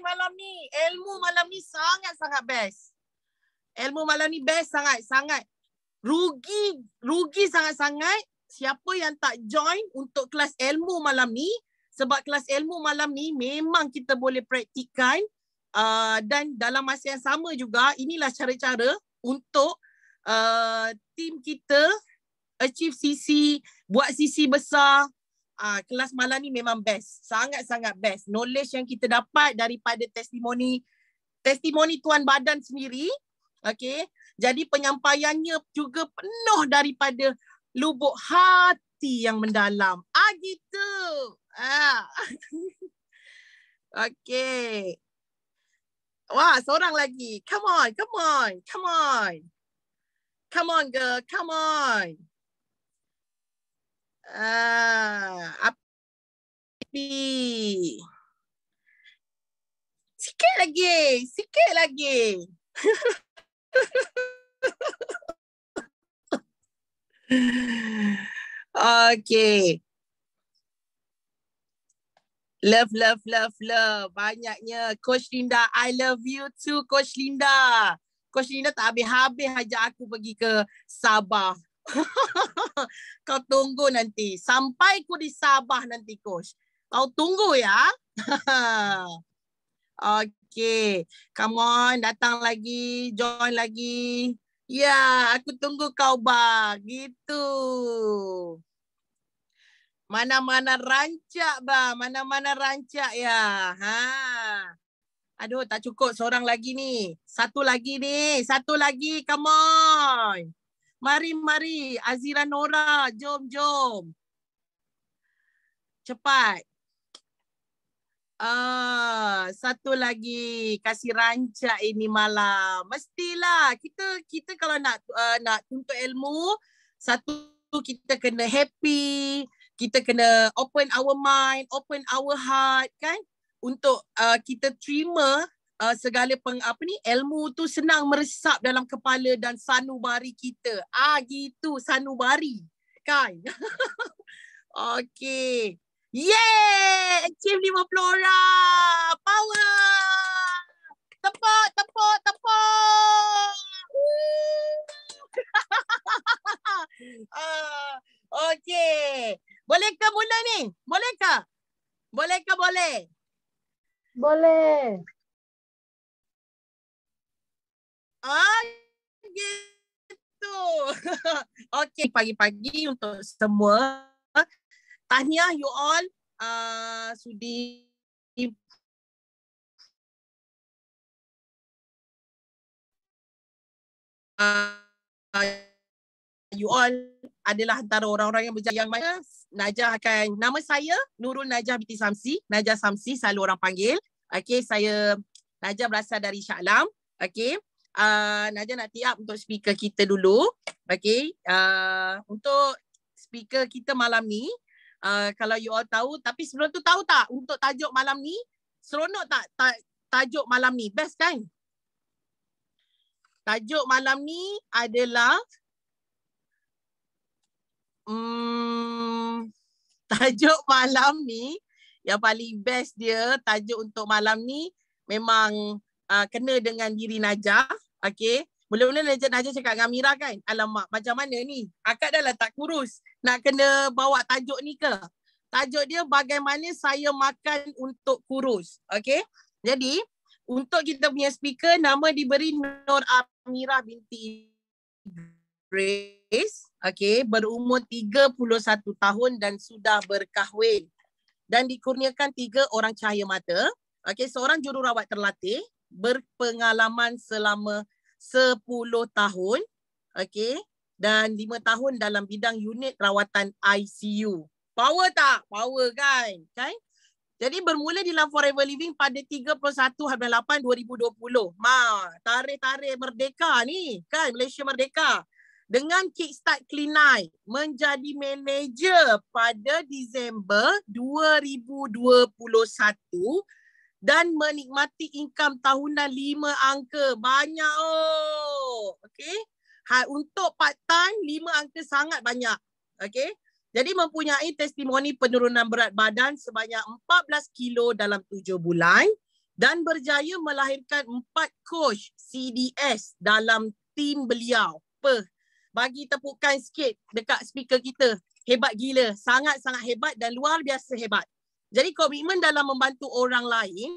malam ni. Ilmu malam ni sangat-sangat best. Ilmu malam ni best sangat-sangat. Rugi sangat-sangat siapa yang tak join untuk kelas ilmu malam ni. Sebab kelas ilmu malam ni memang kita boleh praktikkan. Dan dalam masa yang sama juga, inilah cara-cara untuk tim kita achieve CC, buat CC besar. Kelas malam ni memang best. Sangat-sangat best. Knowledge yang kita dapat daripada testimoni tuan badan sendiri. Okay. Jadi penyampaiannya juga penuh daripada lubuk hati yang mendalam. Gitu. Okay. Wah, seorang lagi. Come on. Come on, girl. Come on. Api. Sikit lagi. Okay. Love. Banyaknya. Coach Linda, I love you too, Coach Linda. Coach Linda tak habis-habis ajak aku pergi ke Sabah. Kau tunggu nanti. Sampai aku di Sabah nanti, Coach. Kau tunggu ya. Okay. Come on, datang lagi. Join lagi. Ya, aku tunggu kau, bang. Gitu. Mana-mana rancak, bang. Mana-mana rancak ya. Aduh, tak cukup seorang lagi ni. Satu lagi. Come on. Mari. Azira Nora. Jom. Cepat. Satu lagi. Kasih rancak ini malam. Mestilah. Kita kalau nak tuntut ilmu, satu kita kena happy. Kita kena open our mind, open our heart, kan? Untuk kita terima segala ilmu tu senang meresap dalam kepala dan sanubari kita. Gitu, sanubari. Kan? Okay. Yeay! Achieve 50 orang! Power! Tepuk! Okay. Bolehkah mula ni? Bolehkah? Boleh. Gitu. Okay, pagi-pagi untuk semua. Tahniah you all sudi you all adalah antara orang-orang yang berjaya, yang mana Najah akan, nama saya Nurul Najah binti Samsi, Najah Samsi selalu orang panggil. Okay, Najah berasal dari Shah Alam. Okay, Najah nak tiap untuk speaker kita dulu. Okay, untuk speaker kita malam ni, kalau you all tahu, tapi sebelum tu tahu tak untuk tajuk malam ni? Seronok tak tajuk malam ni? Best kan? Tajuk malam ni adalah tajuk malam ni yang paling best dia, tajuk untuk malam ni memang kena dengan diri Najah. Okay. Mula-mula Najah cakap dengan Amira kan, alamak macam mana ni? Akak dah lah tak kurus. Nak kena bawa tajuk ni ke? Tajuk dia bagaimana saya makan untuk kurus. Okay. Jadi untuk kita punya speaker, nama diberi Nur Amira binti Grace. Okay. Berumur 31 tahun dan sudah berkahwin. Dan dikurniakan 3 orang cahaya mata. Okay. Seorang jururawat terlatih. Berpengalaman selama 10 tahun, okay, dan 5 tahun dalam bidang unit rawatan ICU. Power tak? Power kan? Jadi bermula di dalam Forever Living pada 31 Harian 8 2020. Tarikh merdeka ni, kan? Malaysia merdeka. Dengan kickstart Clean9 menjadi manager pada Disember 2021. Dan menikmati income tahunan 5 angka. Banyak Okay. Untuk part time 5 angka sangat banyak. Okay. Jadi mempunyai testimoni penurunan berat badan sebanyak 14 kilo dalam 7 bulan. dan berjaya melahirkan 4 coach CDS dalam tim beliau. Bagi tepukan sikit dekat speaker kita. Hebat gila. Sangat-sangat hebat dan luar biasa hebat. Jadi komitmen dalam membantu orang lain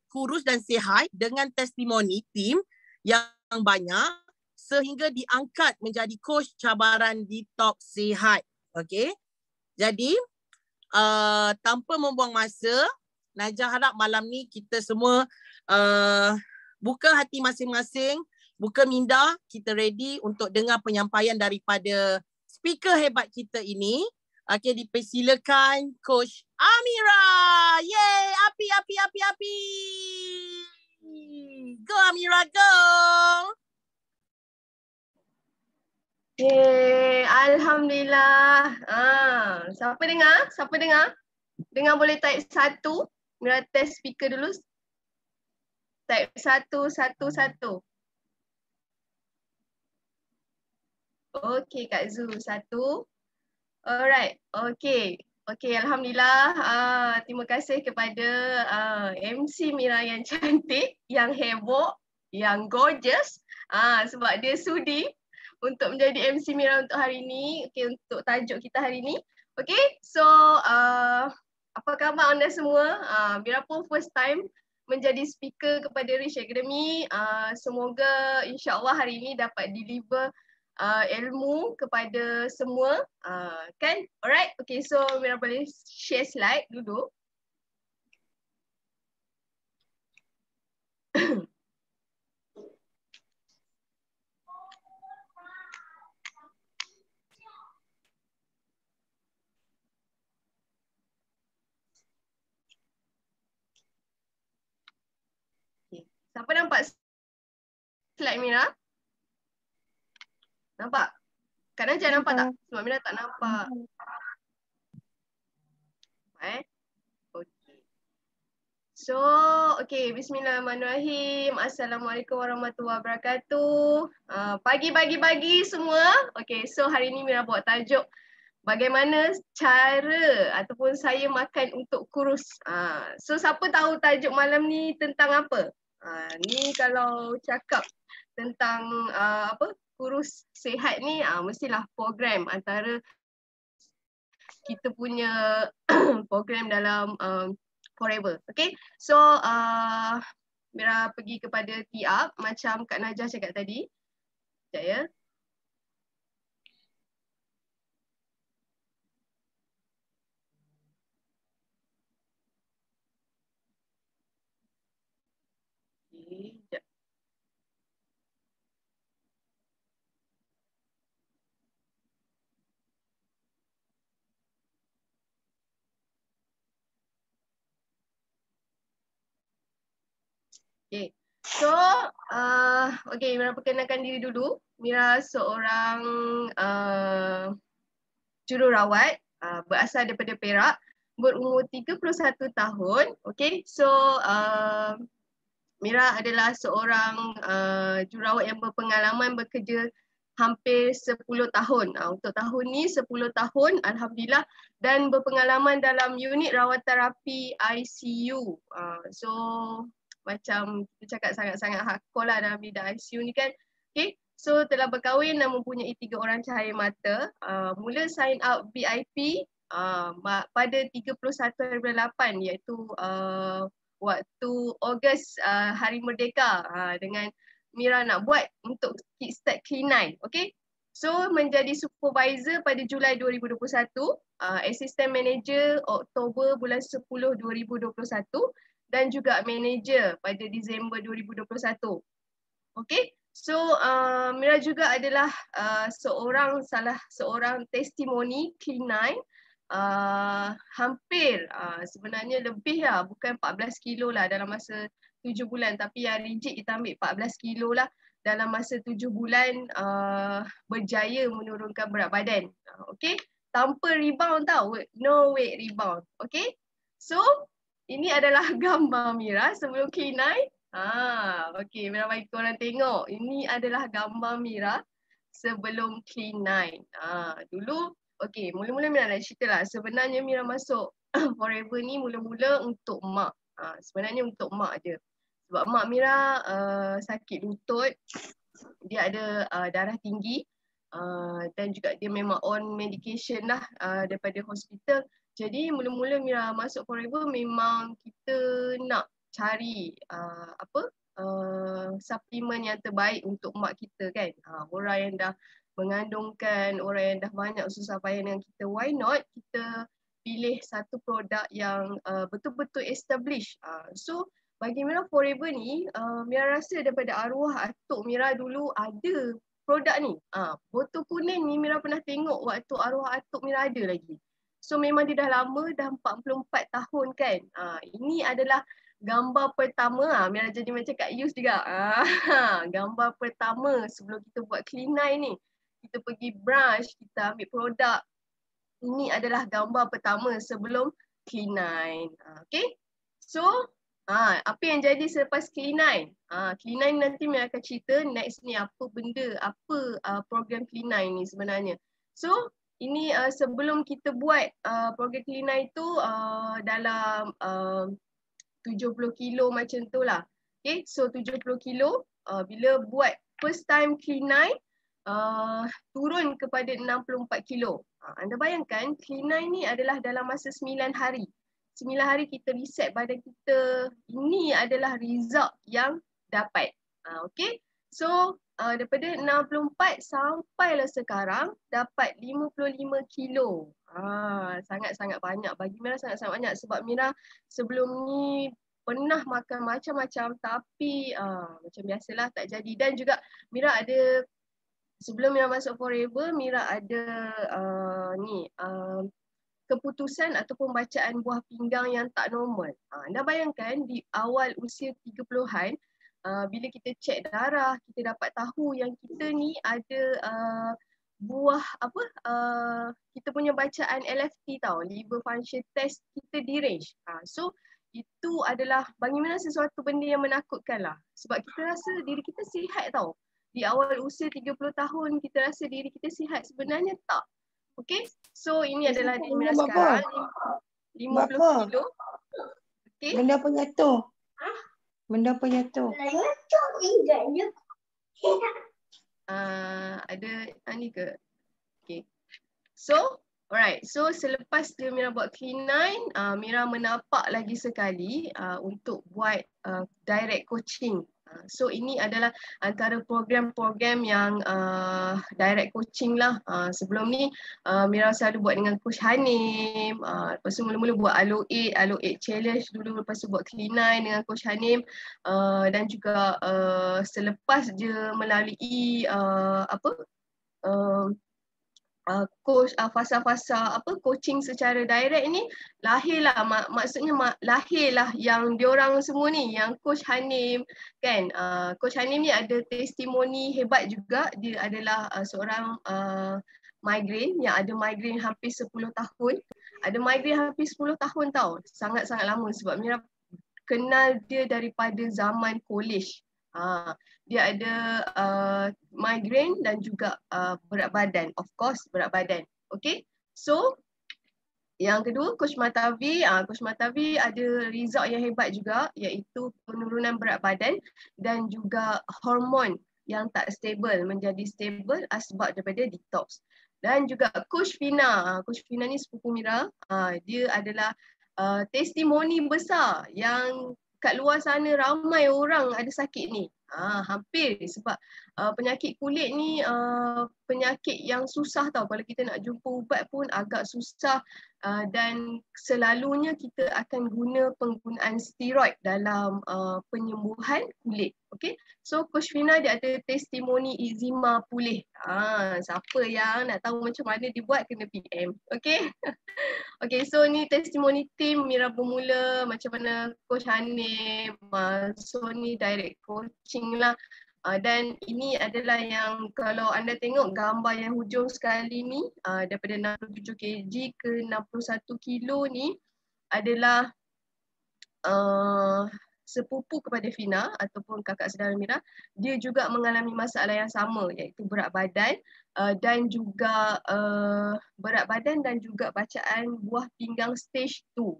kurus dan sihat dengan testimoni tim yang banyak sehingga diangkat menjadi coach cabaran detox sihat. Okey. Jadi tanpa membuang masa, Najah harap malam ni kita semua buka hati masing-masing, buka minda, kita ready untuk dengar penyampaian daripada speaker hebat kita ini. Okey, dipersilakan Coach Amira. Yay, api, api, api, api. Go Amira, go. Yeay, Alhamdulillah. Siapa dengar? Siapa dengar? Dengar boleh type 1. Mira test speaker dulu. Type 111. Okey Kak Zu, 1. Alright, okey. Okey, Alhamdulillah. Terima kasih kepada MC Mira yang cantik, yang heboh, yang gorgeous. Sebab dia sudi untuk menjadi MC Mira untuk hari ini. Okey, untuk tajuk kita hari ini. Okey, so apa khabar anda semua? Mira pun first time menjadi speaker kepada Rich Academy. Semoga insya-Allah hari ini dapat deliver ilmu kepada semua, kan? Alright, okay, so Mira boleh share slide dulu. Okay. Siapa nampak slide Mira? Nampak? Kak Najah nampak tak? Sebab Mira tak nampak. Okay. So, okay, bismillahirrahmanirrahim. Assalamualaikum warahmatullahi wabarakatuh. Pagi semua. Okay, so hari ni Mira buat tajuk bagaimana cara ataupun saya makan untuk kurus. So, siapa tahu tajuk malam ni tentang apa? Ni kalau cakap tentang kurus sihat ni, mestilah program antara kita punya program dalam Forever. Okay, so Mira pergi kepada T-up macam Kak Najah cakap tadi. Sekejap ya. Okay, sekejap. Okay, so okay, Mira perkenalkan diri dulu. Mira seorang jururawat berasal daripada Perak, berumur 31 tahun. Okay, so Mira adalah seorang jururawat yang berpengalaman bekerja hampir 10 tahun. Untuk tahun ni 10 tahun, Alhamdulillah, dan berpengalaman dalam unit rawat terapi ICU. So macam kita cakap sangat-sangat hardcore lah dalam bidang ICU ni kan. Okay, so telah berkahwin dan mempunyai 3 orang cahaya mata. Mula sign up VIP pada 31 hari bulan 8 iaitu waktu Ogos Hari Merdeka dengan Mira nak buat untuk Kickstart K9. Okay, so menjadi supervisor pada Julai 2021, assistant manager Oktober bulan 10 2021 dan juga manager pada Disember 2021. Okay, so Mira juga adalah salah seorang testimoni K9. Hampir sebenarnya lebih lah, bukan 14 kilo lah dalam masa 7 bulan, tapi yang rigid kita ambil 14 kilo lah dalam masa 7 bulan berjaya menurunkan berat badan. Okay, tanpa rebound tau, no weight rebound. Okay, so ini adalah gambar Mira sebelum K9. Okay, Mira bagi korang tengok. Ini adalah gambar Mira sebelum K9. Dulu, okay, mula-mula Mira nak cerita lah. Sebenarnya Mira masuk Forever ni mula-mula untuk mak. Sebenarnya untuk mak je. Sebab mak Mira sakit lutut, dia ada darah tinggi dan juga dia memang on medication lah daripada hospital. Jadi mula-mula Mira masuk Forever memang kita nak cari suplemen yang terbaik untuk mak kita kan. Orang yang dah mengandungkan, orang yang dah banyak susah payah dengan kita, why not kita pilih satu produk yang betul-betul establish. So bagi Mira Forever ni, Mira rasa daripada arwah atuk Mira dulu ada produk ni. Botol kuning ni Mira pernah tengok waktu arwah atuk Mira ada lagi. So memang dia dah lama, dah 44 tahun kan. Ini adalah gambar pertama, Mira jadi macam Kak Yus juga. Gambar pertama sebelum kita buat Clean Eye ni. Kita pergi branch, kita ambil produk. Ini adalah gambar pertama sebelum Clean Eye. Okay? So, apa yang jadi selepas Clean Eye? Clean Eye nanti Mira akan cerita next ni apa benda, apa program Clean Eye ni sebenarnya. So, ini sebelum kita buat program Clean Eye tu dalam 70 kilo macam tu lah. Okay, so 70 kilo bila buat first time Clean Eye turun kepada 64 kilo. Anda bayangkan Clean Eye ni adalah dalam masa 9 hari. 9 hari kita reset badan kita, ini adalah result yang dapat. Okay, so daripada 64 sampailah sekarang dapat 55 kilo. Sangat-sangat banyak. Bagi Mira sangat-sangat banyak sebab Mira sebelum ni pernah makan macam-macam tapi macam biasalah tak jadi. Dan juga Mira ada, sebelum Mira masuk Forever, Mira ada keputusan ataupun bacaan buah pinggang yang tak normal. Anda bayangkan di awal usia 30-an, bila kita cek darah, kita dapat tahu yang kita ni ada buah kita punya bacaan LFT tau, liver function test kita deranged. So itu adalah bagi mana sesuatu benda yang menakutkan lah. Sebab kita rasa diri kita sihat tau. Di awal usia 30 tahun kita rasa diri kita sihat, sebenarnya tak. Okay, so ini adalah diri Mira sekarang, 50 kilo. Okay. Benda apa jatuh? Benda apa jatuh? Ada ni ke? Okay. So, alright. So selepas dia Mira buat Clean Eye, Mira menapak lagi sekali untuk buat direct coaching. So ini adalah antara program-program yang direct coaching lah. Sebelum ni Mira selalu buat dengan Coach Hanim. Lepas tu mula-mula buat Alo 8 Challenge dulu. Lepas tu buat Clean Eye dengan Coach Hanim. Dan juga selepas dia melalui coach fasa-fasa coaching secara direct ni, lahirlah maksudnya lahirlah yang diorang semua ni, yang Coach Hanim kan. Coach Hanim ni ada testimoni hebat juga. Dia adalah seorang migraine yang ada migraine hampir 10 tahun. Ada migraine hampir 10 tahun tau. Sangat-sangat lama sebab Mira kenal dia daripada zaman college. Dia ada migraine dan juga berat badan. Of course berat badan. Okay. So yang kedua, Coach Matavi. Coach Matavi ada result yang hebat juga, iaitu penurunan berat badan dan juga hormon yang tak stable menjadi stable sebab daripada detox. Dan juga Coach Fina. Coach Fina ni sepupu Mira. Dia adalah testimoni besar yang kat luar sana ramai orang ada sakit ni. Hampir sebab penyakit kulit ni penyakit yang susah tau. Kalau kita nak jumpa ubat pun agak susah dan selalunya kita akan guna penggunaan steroid dalam penyembuhan kulit. Okay, so Coach Fina dia ada testimoni eczema pulih. Siapa yang nak tahu macam mana dibuat kena PM. Okay. Okay, so ni testimoni tim Mira bermula, macam mana Coach Hanim, so ni direct coaching lah. Dan ini adalah yang kalau anda tengok gambar yang hujung sekali ni, daripada 67 kg ke 61 kilo ni adalah sepupu kepada Fina ataupun kakak saudara Mira. Dia juga mengalami masalah yang sama, iaitu berat badan dan juga bacaan buah pinggang stage 2.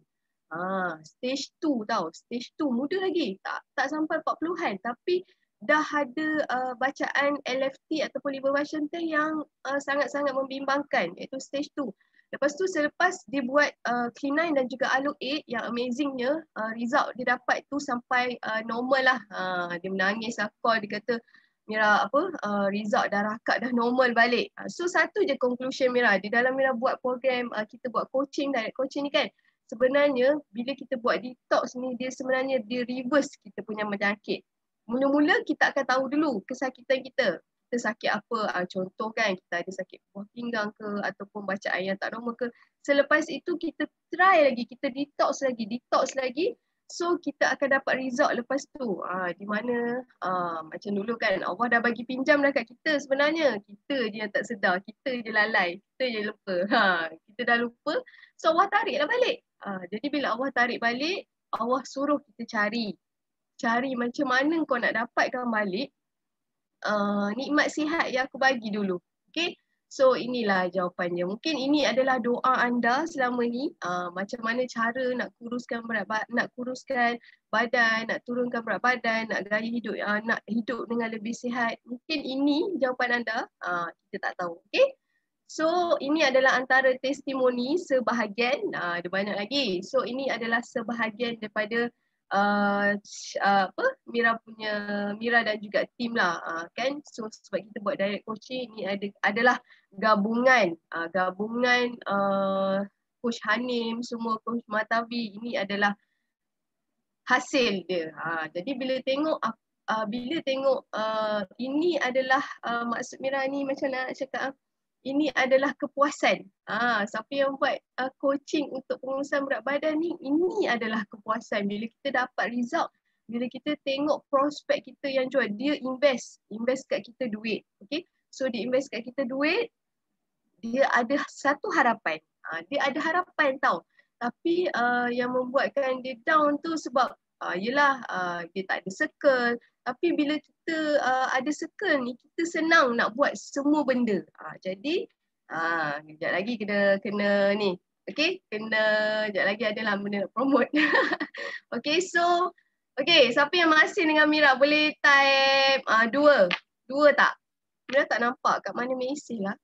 Stage 2 tau. Stage 2 muda lagi. Tak sampai 40-an tapi dah ada bacaan LFT ataupun liver function test yang sangat-sangat membimbangkan, iaitu stage 2. Lepas tu selepas dia buat Q9 dan juga ALO8 yang amazingnya result dia dapat tu sampai normal lah. Dia menangis lah, call, dia kata Mira result darah akak dah normal balik. So satu je conclusion Mira, di dalam Mira buat program kita buat coaching, direct coaching ni kan, sebenarnya bila kita buat detox ni dia sebenarnya dia reverse kita punya penyakit. Mula-mula kita akan tahu dulu kesakitan kita. Kita sakit apa, contoh kan kita ada sakit buah pinggang ke ataupun bacaan yang tak normal ke. Selepas itu kita try lagi, kita detox lagi. So kita akan dapat result lepas tu. Di mana macam dulu kan Allah dah bagi pinjam dah kat kita sebenarnya. Kita je yang tak sedar, kita je lalai, kita je lupa. Kita dah lupa, so Allah tariklah balik. Jadi bila Allah tarik balik, Allah suruh kita cari macam mana kau nak dapatkan balik nikmat sihat yang aku bagi dulu. Okay, so inilah jawapannya. Mungkin ini adalah doa anda selama ni, macam mana cara nak kuruskan badan, nak turunkan berat badan, nak gaya hidup, nak hidup dengan lebih sihat. Mungkin ini jawapan anda, kita tak tahu. Okay, so ini adalah antara testimoni sebahagian, ada banyak lagi. So ini adalah sebahagian daripada Mira dan juga tim lah, kan. So sebab kita buat direct coaching ni adalah gabungan Coach Hanim, semua Coach Matavi, ini adalah hasil dia. Jadi bila tengok ini adalah maksud Mira ni, macam nak cakap, ini adalah kepuasan. Siapa yang buat coaching untuk pengurusan berat badan ni, ini adalah kepuasan bila kita dapat result, bila kita tengok prospek kita yang jual, dia invest kat kita duit. Okay, so dia invest kat kita duit, dia ada satu harapan. Dia ada harapan tau. Tapi yang membuatkan dia down tu sebab yelah dia tak ada circle. Tapi bila kita ada circle ni, kita senang nak buat semua benda. Jadi kejap lagi kena ni. Okay, kejap lagi adalah benda nak promote. Okay, so siapa yang masih dengan Mira boleh type 2 tak? Mira tak nampak kat mana mesej lah.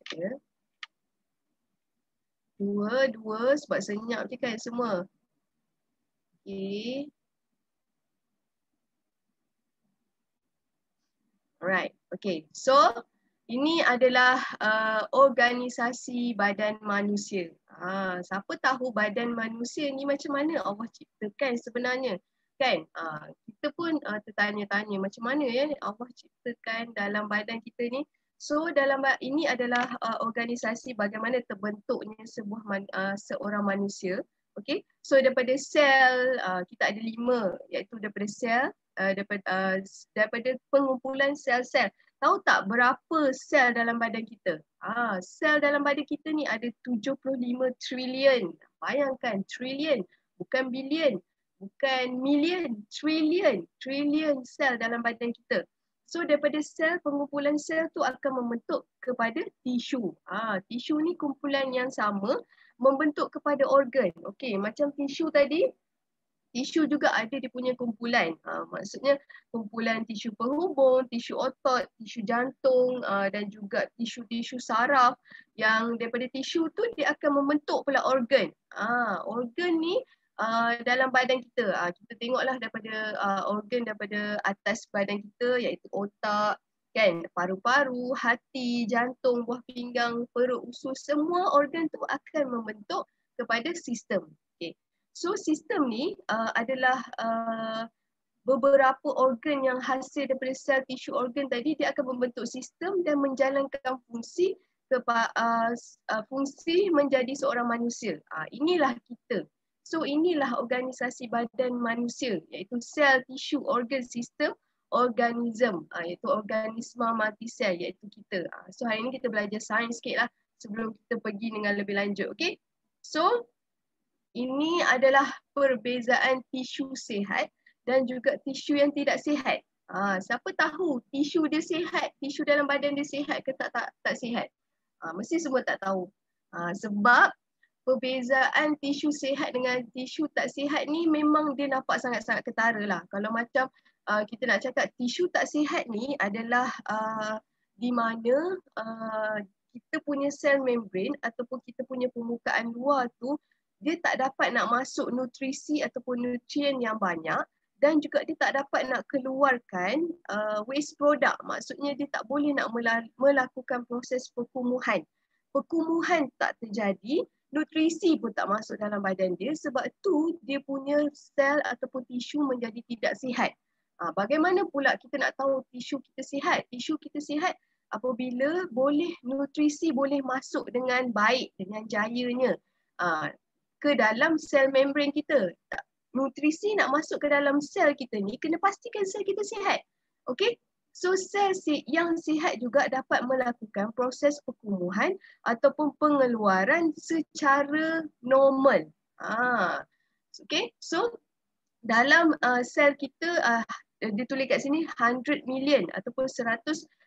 Okay. 2 sebab senyap je kan semua. Okay. Alright, okay. So ini adalah organisasi badan manusia. Siapa tahu badan manusia ni macam mana Allah ciptakan sebenarnya, kan? Kita pun tertanya-tanya macam mana ya Allah ciptakan dalam badan kita ni. So dalam ini adalah organisasi bagaimana terbentuknya seorang manusia. Okay, so daripada sel kita ada 5, iaitu daripada sel, daripada pengumpulan sel-sel. Tahu tak berapa sel dalam badan kita? Sel dalam badan kita ni ada 75 trilion. Bayangkan, trilion, bukan bilion, bukan million, trilion sel dalam badan kita. So daripada sel, pengumpulan sel tu akan membentuk kepada tisu. Tisu ni kumpulan yang sama membentuk kepada organ. Okey, macam tisu tadi, tisu juga ada dia punya kumpulan. Maksudnya kumpulan tisu penghubung, tisu otot, tisu jantung dan juga tisu-tisu saraf. Yang daripada tisu tu dia akan membentuk pula organ. Organ ni dalam badan kita. Kita tengoklah daripada organ daripada atas badan kita, iaitu otak, kan, paru-paru, hati, jantung, buah pinggang, perut, usus, semua organ tu akan membentuk kepada sistem. Okay. So sistem ni adalah beberapa organ yang hasil daripada sel tisu organ tadi, dia akan membentuk sistem dan menjalankan fungsi fungsi menjadi seorang manusia. Inilah kita. So inilah organisasi badan manusia, iaitu sel, tisu, organ, sistem, organism, iaitu organisma multisel, iaitu kita. So hari ini kita belajar sains sikit lah sebelum kita pergi dengan lebih lanjut. Okay, so ini adalah perbezaan tisu sihat dan juga tisu yang tidak sihat. Siapa tahu tisu dia sihat, tisu dalam badan dia sihat ke tak sihat? Mesti semua tak tahu. Sebab perbezaan tisu sihat dengan tisu tak sihat ni memang dia nampak sangat-sangat ketara lah. Kalau macam kita nak cakap tisu tak sihat ni adalah di mana kita punya sel membran ataupun kita punya permukaan luar tu dia tak dapat nak masuk nutrisi ataupun nutrien yang banyak dan juga dia tak dapat nak keluarkan waste product. Maksudnya dia tak boleh nak melakukan proses perkumuhan. Perkumuhan tak terjadi, nutrisi pun tak masuk dalam badan dia, sebab tu dia punya sel ataupun tisu menjadi tidak sihat. Bagaimana pula kita nak tahu tisu kita sihat? Tisu kita sihat apabila nutrisi boleh masuk dengan baik, dengan jayanya ke dalam sel membran kita. Nutrisi nak masuk ke dalam sel kita ni, kena pastikan sel kita sihat. Okay? So sel yang sihat juga dapat melakukan proses perkumuhan ataupun pengeluaran secara normal. Okay, so dalam sel kita ditulis kat sini 100 million ataupun 100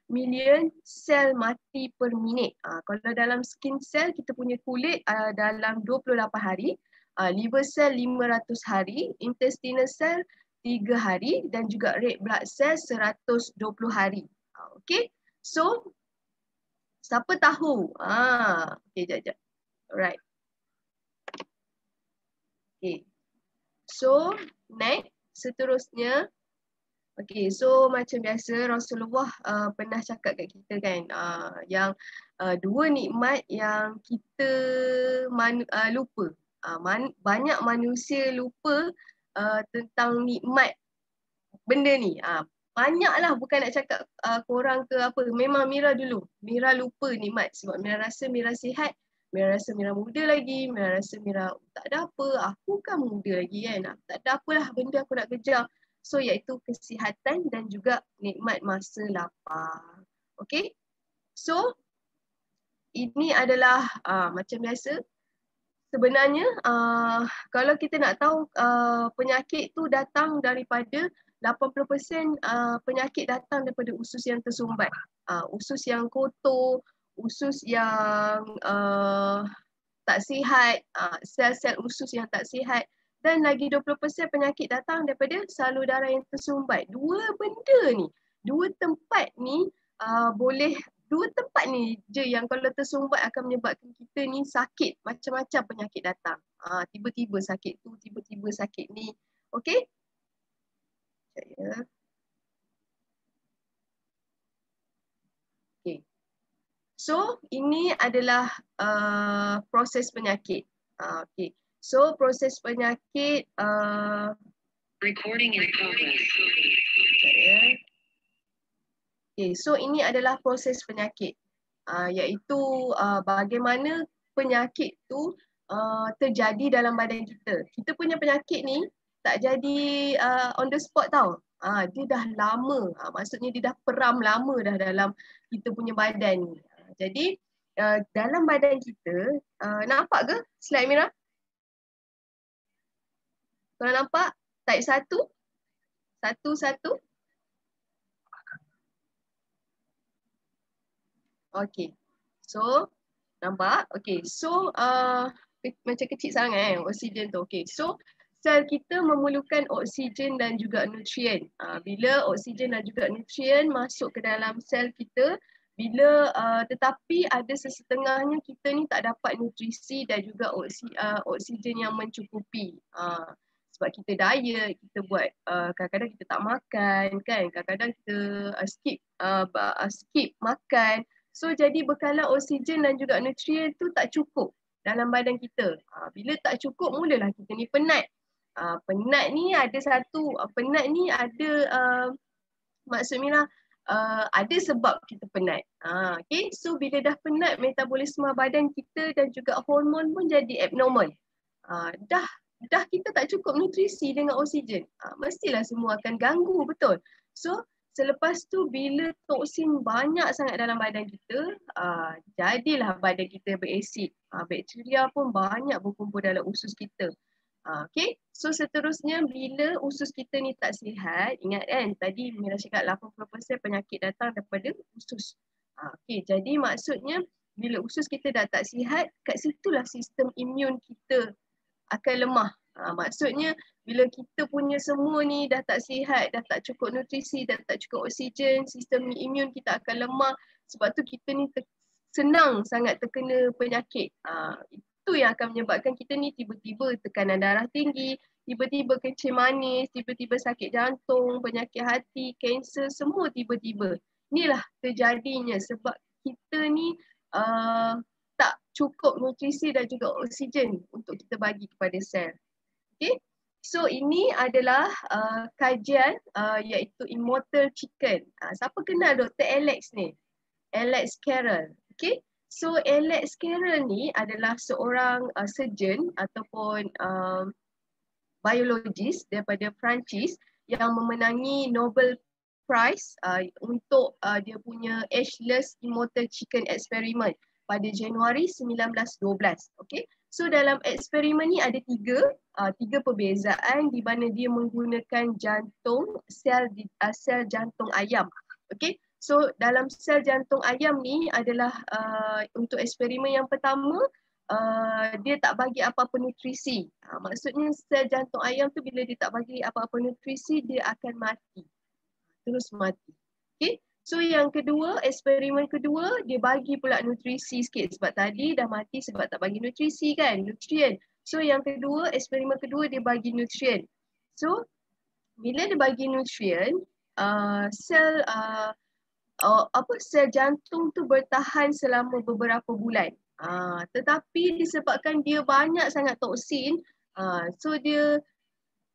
million sel mati per minit. Kalau dalam skin cell kita punya kulit dalam 28 hari, liver cell 500 hari, intestinal cell 3 hari dan juga red blood cell 120 hari. Okay, so siapa tahu? Okay, jap. Alright. Okay, so next, seterusnya. Okay, so macam biasa Rasulullah pernah cakap kat kita kan, yang dua nikmat yang kita lupa. Banyak manusia lupa tentang nikmat benda ni. Banyaklah, bukan nak cakap korang ke apa. Memang Mira dulu. Mira lupa nikmat sebab Mira rasa Mira sihat. Mira rasa Mira muda lagi. Mira rasa Mira tak ada apa. Aku kan muda lagi kan. Tak ada apalah benda aku nak kejar. So iaitu kesihatan dan juga nikmat masa lapar. Okay. So ini adalah macam biasa. Sebenarnya kalau kita nak tahu penyakit tu datang daripada 80% penyakit datang daripada usus yang tersumbat. Usus yang kotor, usus yang tak sihat, sel-sel usus yang tak sihat, dan lagi 20% penyakit datang daripada salur darah yang tersumbat. Dua tempat ni je yang kalau tersumbat akan menyebabkan kita ni sakit. Macam-macam penyakit datang. Tiba-tiba sakit tu, tiba-tiba sakit ni. Okay? Okay. So, ini adalah proses penyakit. Okay. So, proses penyakit... Recording in progress. Okay, so ini adalah proses penyakit, iaitu bagaimana penyakit tu terjadi dalam badan kita. Kita punya penyakit ni tak jadi on the spot tau. Dia dah lama, maksudnya dia dah peram lama dah dalam kita punya badan ni. Jadi dalam badan kita, nampak ke slide Mira? Kalau nampak, type 1, 1. Okay, so nampak? Okay, so macam kecil sangat oksigen tu. Okay, so sel kita memerlukan oksigen dan juga nutrien. Bila oksigen dan juga nutrien masuk ke dalam sel kita, tetapi ada sesetengahnya kita ni tak dapat nutrisi dan juga oksigen yang mencukupi. Sebab kita diet, kita buat kadang-kadang kita tak makan kan, kadang-kadang kita skip makan. So jadi bekalan oksigen dan juga nutrien tu tak cukup dalam badan kita. Bila tak cukup, mulalah kita ni penat. Penat ni ada maksud Mira ada sebab kita penat. Okay, so bila dah penat, metabolisme badan kita dan juga hormon pun jadi abnormal. Dah kita tak cukup nutrisi dengan oksigen. Mestilah semua akan ganggu, betul? So selepas tu bila toksin banyak sangat dalam badan kita, jadilah badan kita berasid. Bakteria pun banyak berkumpul dalam usus kita. Okay, so seterusnya bila usus kita ni tak sihat, ingat kan tadi Mira cakap 80% penyakit datang daripada usus. Okay, jadi maksudnya bila usus kita dah tak sihat, kat situlah sistem imun kita akan lemah. Maksudnya bila kita punya semua ni dah tak sihat, dah tak cukup nutrisi, dah tak cukup oksigen, sistem imun kita akan lemah. Sebab tu kita ni senang sangat terkena penyakit. Itu yang akan menyebabkan kita ni tiba-tiba tekanan darah tinggi, tiba-tiba kencing manis, tiba-tiba sakit jantung, penyakit hati, kanser, semua tiba-tiba. Inilah terjadinya sebab kita ni tak cukup nutrisi dan juga oksigen untuk kita bagi kepada sel. Okay? So ini adalah kajian iaitu Immortal Chicken. Siapa kenal Dr. Alex ni? Alex Carroll. Okay? So Alex Carroll ni adalah seorang surgeon ataupun biologis daripada Perancis yang memenangi Nobel Prize untuk dia punya ageless immortal chicken experiment pada Januari 1912. Okay? So dalam eksperimen ni ada tiga perbezaan di mana dia menggunakan jantung, sel jantung ayam. Okay? So dalam sel jantung ayam ni adalah untuk eksperimen yang pertama, dia tak bagi apa-apa nutrisi. Maksudnya sel jantung ayam tu bila dia tak bagi apa-apa nutrisi, dia akan mati. Terus mati. Okay? So yang kedua, eksperimen kedua, dia bagi pula nutrisi sikit. Sebab tadi dah mati sebab tak bagi nutrisi kan, nutrien. So yang kedua, eksperimen kedua dia bagi nutrien. So bila dia bagi nutrien, sel jantung tu bertahan selama beberapa bulan. Tetapi disebabkan dia banyak sangat toksin, so dia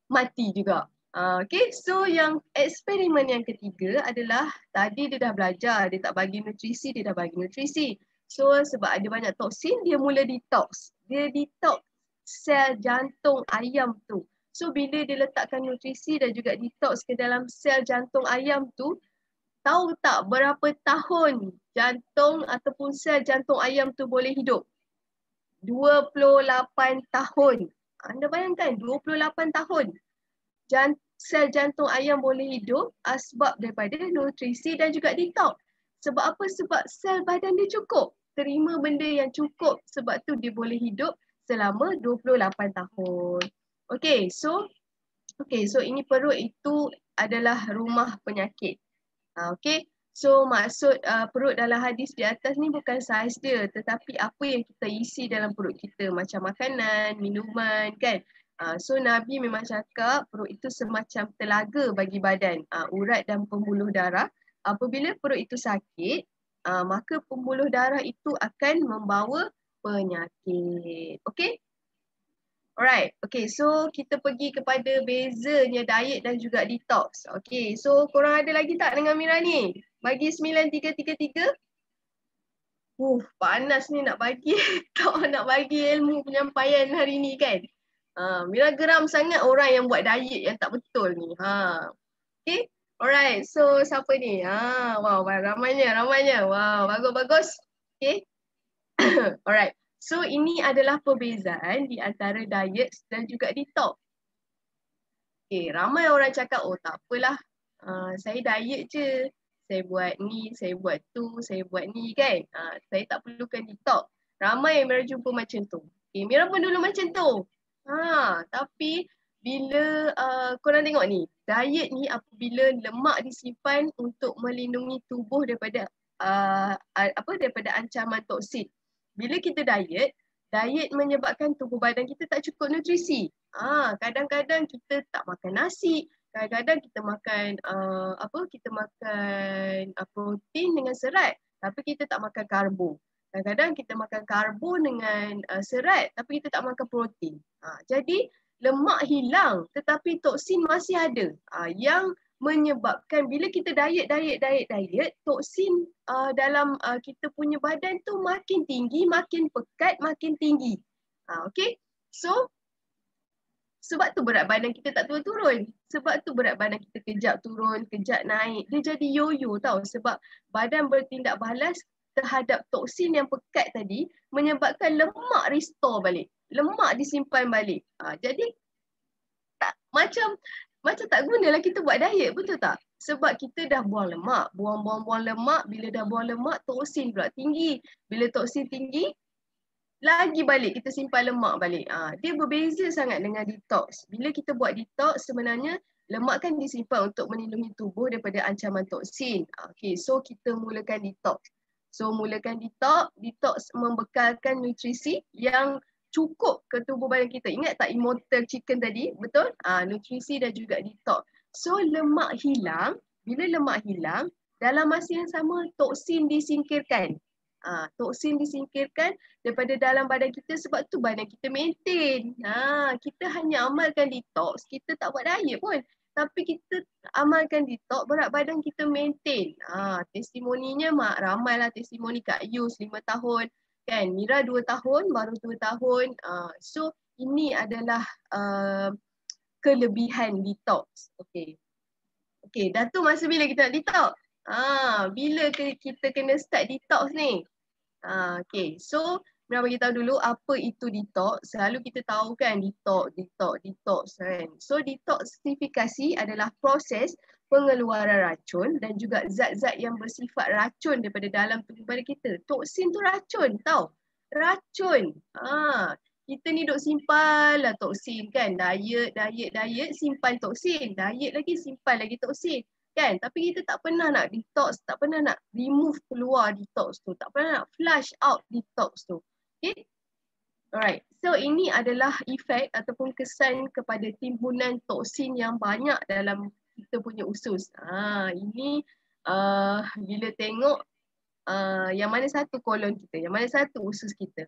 mati juga. Okay, so yang eksperimen yang ketiga adalah tadi dia dah belajar, dia tak bagi nutrisi, dia dah bagi nutrisi. So sebab ada banyak toksin, dia mula detox. Dia detox sel jantung ayam tu. So bila dia letakkan nutrisi dan juga detox ke dalam sel jantung ayam tu, tahu tak berapa tahun jantung ataupun sel jantung ayam tu boleh hidup? 28 tahun. Anda bayangkan 28 tahun. Sel jantung ayam boleh hidup sebab daripada nutrisi dan juga detox. Sebab apa? Sebab sel badan dia cukup. Terima benda yang cukup. Sebab tu dia boleh hidup selama 28 tahun. Okay, so ini perut itu adalah rumah penyakit. Okay, so maksud perut dalam hadis di atas ni bukan saiz dia, tetapi apa yang kita isi dalam perut kita, macam makanan, minuman kan. So Nabi memang cakap perut itu semacam telaga bagi badan, urat dan pembuluh darah. Apabila perut itu sakit, maka pembuluh darah itu akan membawa penyakit. Okay? Alright, okay, so kita pergi kepada bezanya diet dan juga detox. Okay, so korang ada lagi tak dengan Mira ni? Bagi 9333. Panas ni nak bagi nak bagi ilmu penyampaian hari ni kan. Mira geram sangat orang yang buat diet yang tak betul ni. Okay, alright, so siapa ni? Wow, ramainya. Wow, bagus. Okay. Alright. So ini adalah perbezaan di antara diet dan juga detox. Okay, ramai orang cakap, tak apalah, saya diet je. Saya buat ni, saya buat tu, saya buat ni kan. Saya tak perlukan detox. Ramai yang Mira jumpa macam tu. Okay, Mira pun dulu macam tu. Tapi bila korang tengok ni, diet ni apabila lemak disimpan untuk melindungi tubuh daripada daripada ancaman toksin. Bila kita diet menyebabkan tubuh badan kita tak cukup nutrisi. Kadang-kadang kita tak makan nasi, kadang-kadang kita makan protein dengan serat, tapi kita tak makan karbo. Kadang-kadang kita makan karbo dengan serat, tapi kita tak makan protein. Jadi lemak hilang, tetapi toksin masih ada. Yang menyebabkan bila kita diet, toksin dalam kita punya badan tu makin tinggi, makin pekat, makin tinggi. Okay, so sebab tu berat badan kita tak turun-turun. Sebab tu berat badan kita kejap turun, kejap naik. Dia jadi yo-yo tau, sebab badan bertindak balas terhadap toksin yang pekat tadi menyebabkan lemak restore balik. Lemak disimpan balik. Jadi tak, macam tak gunalah kita buat diet, betul tak? Sebab kita dah buang lemak. Buang lemak. Bila dah buang lemak, toksin pula tinggi. Bila toksin tinggi, lagi balik kita simpan lemak balik. Dia berbeza sangat dengan detox. Bila kita buat detox, sebenarnya lemak kan disimpan untuk melindungi tubuh daripada ancaman toksin. Okay, so kita mulakan detox. So mulakan detox. Detox membekalkan nutrisi yang cukup ke tubuh badan kita. Ingat tak immortal chicken tadi? Betul? Nutrisi dan juga detox. So lemak hilang. Bila lemak hilang, dalam masa yang sama toksin disingkirkan. Toksin disingkirkan daripada dalam badan kita, sebab tu badan kita maintain. Kita hanya amalkan detox, kita tak buat diet pun. Tapi kita amalkan detox, berat badan kita maintain. Testimoninya ramailah testimoni Kak Yus 5 tahun. Kan, Mira 2 tahun, baru 2 tahun. So ini adalah kelebihan detox. Okay, dah tu masa bila kita nak detox? Bila kita kena start detox ni? Okay, so Mira bagi tahu dulu apa itu detox. Selalu kita tahu kan detox kan. So detoxifikasi adalah proses pengeluaran racun dan juga zat-zat yang bersifat racun daripada dalam tubuh badan kita. Toksin tu racun, tau. Racun. Kita ni duk simpan lah toksin kan. Diet, simpan toksin. Diet lagi, simpan lagi toksin. Kan? Tapi kita tak pernah nak detox, tak pernah nak remove keluar detox tu. Tak pernah nak flush out detox tu. Okay? Alright. So ini adalah efek ataupun kesan kepada timbunan toksin yang banyak dalam kita punya usus. Ini bila tengok yang mana satu kolon kita, yang mana satu usus kita.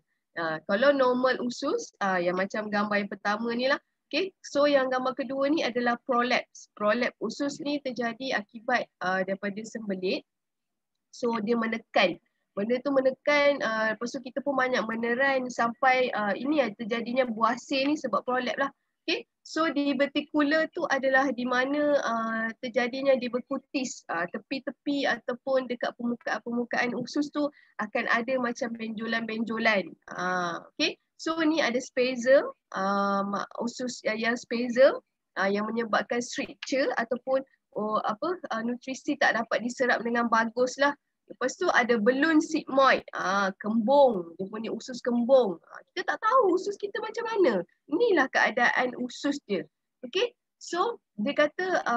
Kalau normal usus, yang macam gambar yang pertama ni lah. Okay, so yang gambar kedua ni adalah prolapse. Prolapse usus ni terjadi akibat daripada sembelit. So dia menekan. Benda tu menekan, lepas tu kita pun banyak meneran sampai ini terjadinya buasir ni sebab prolapse lah. Okay, so diverticular tu adalah di mana terjadinya diverkutis, tepi-tepi ataupun dekat permukaan usus tu akan ada macam benjolan-benjolan. Okay, so ni ada spasm, usus yang spasm yang menyebabkan stricture ataupun nutrisi tak dapat diserap dengan bagus lah. Lepas tu ada balloon sigmoid, kembung, dia punya usus kembung. Kita tak tahu usus kita macam mana. Inilah keadaan usus dia. Okay, so dia kata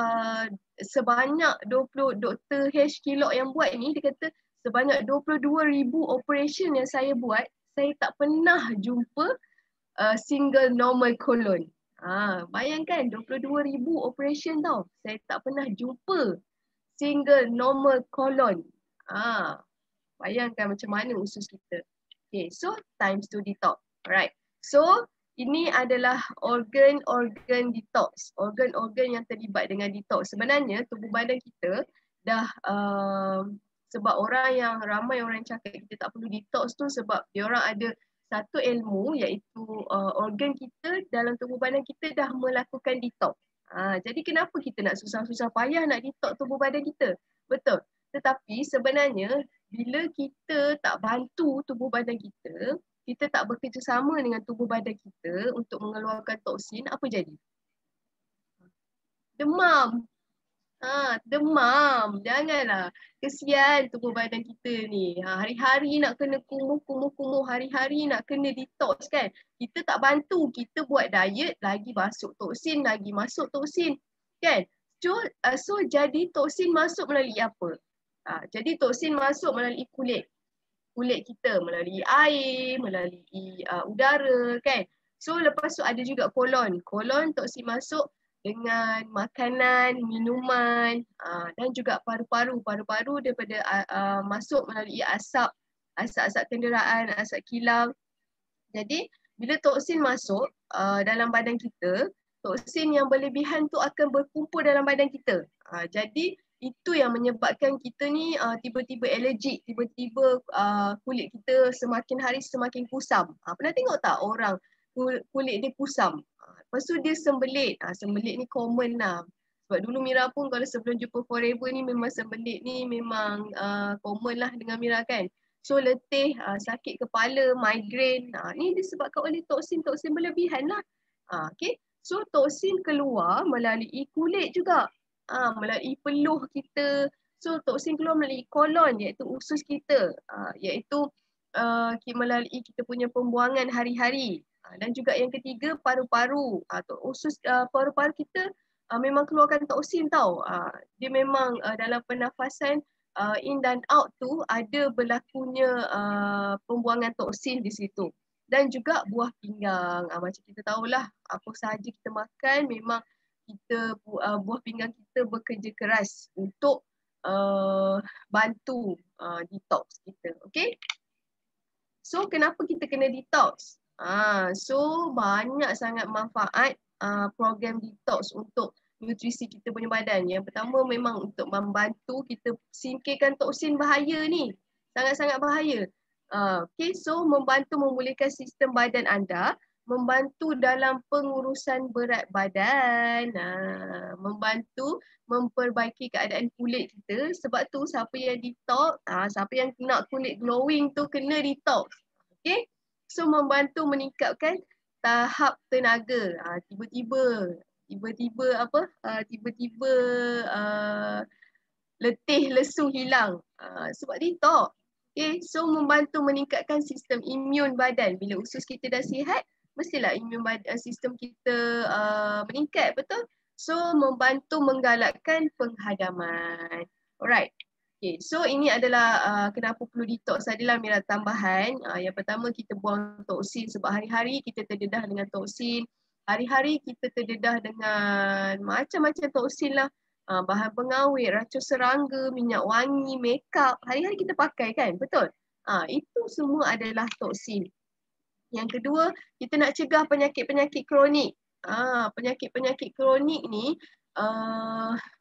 sebanyak 20, Dr. H. Killock yang buat ni, dia kata sebanyak 22,000 operation yang saya buat, saya tak pernah jumpa single normal colon. Bayangkan 22,000 operation tau. Saya tak pernah jumpa single normal colon. Bayangkan macam mana usus kita. Okay, so times to detox. Alright. So ini adalah organ-organ detox. Organ-organ yang terlibat dengan detox. Sebenarnya tubuh badan kita dah sebab ramai orang yang cakap kita tak perlu detox tu sebab diorang ada satu ilmu iaitu organ kita dalam tubuh badan kita dah melakukan detox. Jadi kenapa kita nak susah-susah payah nak detox tubuh badan kita? Betul. Tetapi sebenarnya bila kita tak bantu tubuh badan kita, kita tak bekerjasama dengan tubuh badan kita untuk mengeluarkan toksin, apa jadi? Demam. Demam. Janganlah. Kesian tubuh badan kita ni. Hari-hari nak kena kumuh, hari-hari nak kena detox kan. Kita tak bantu, kita buat diet, lagi masuk toksin. Kan? So jadi toksin masuk melalui apa? Jadi toksin masuk melalui kulit kita, melalui air, melalui udara kan. So lepas tu ada juga kolon. Kolon toksin masuk dengan makanan, minuman dan juga paru-paru. Paru-paru daripada masuk melalui asap kenderaan, asap kilang. Jadi bila toksin masuk dalam badan kita, toksin yang berlebihan tu akan berkumpul dalam badan kita. Jadi itu yang menyebabkan kita ni tiba-tiba alergik, tiba-tiba kulit kita semakin hari semakin kusam. Pernah tengok tak orang kulit dia kusam? Lepas tu dia sembelit. Sembelit ni common lah. Sebab dulu Mira pun kalau sebelum jumpa Forever ni memang sembelit ni memang common lah dengan Mira kan. So letih, sakit kepala, migraine. Ni disebabkan oleh toksin berlebihan lah. Okay. So toksin keluar melalui kulit juga. melalui peluh kita. So toksin keluar melalui kolon iaitu usus kita, iaitu melalui kita punya pembuangan hari-hari. Dan juga yang ketiga paru-paru. Usus paru-paru kita memang keluarkan toksin tau. Dia memang dalam pernafasan in dan out tu ada berlakunya pembuangan toksin di situ. Dan juga buah pinggang. Macam kita tahulah apa sahaja kita makan memang kita buah pinggang kita bekerja keras untuk bantu detox kita. Okay. So kenapa kita kena detox? So banyak sangat manfaat program detox untuk nutrisi kita punya badan. Yang pertama memang untuk membantu kita singkirkan toksin bahaya ni. Sangat-sangat bahaya. Okay, so membantu memulihkan sistem badan anda, membantu dalam pengurusan berat badan, membantu memperbaiki keadaan kulit kita. Sebab tu siapa yang detox, siapa yang nak kulit glowing tu kena detox. Okay, so membantu meningkatkan tahap tenaga. Tiba-tiba letih lesu hilang sebab detox. Okay, so membantu meningkatkan sistem imun badan. Bila usus kita dah sihat, mestilah imun badan, sistem kita meningkat, betul? So membantu menggalakkan penghadaman. Alright. Okay, so ini adalah kenapa perlu detox. Adalah Mira tambahan. Yang pertama kita buang toksin sebab hari-hari kita terdedah dengan toksin. Hari-hari kita terdedah dengan macam-macam toksin lah. Bahan pengawet, racun serangga, minyak wangi, makeup. Hari-hari kita pakai kan, betul? Itu semua adalah toksin. Yang kedua, kita nak cegah penyakit-penyakit kronik. Penyakit-penyakit kronik ni,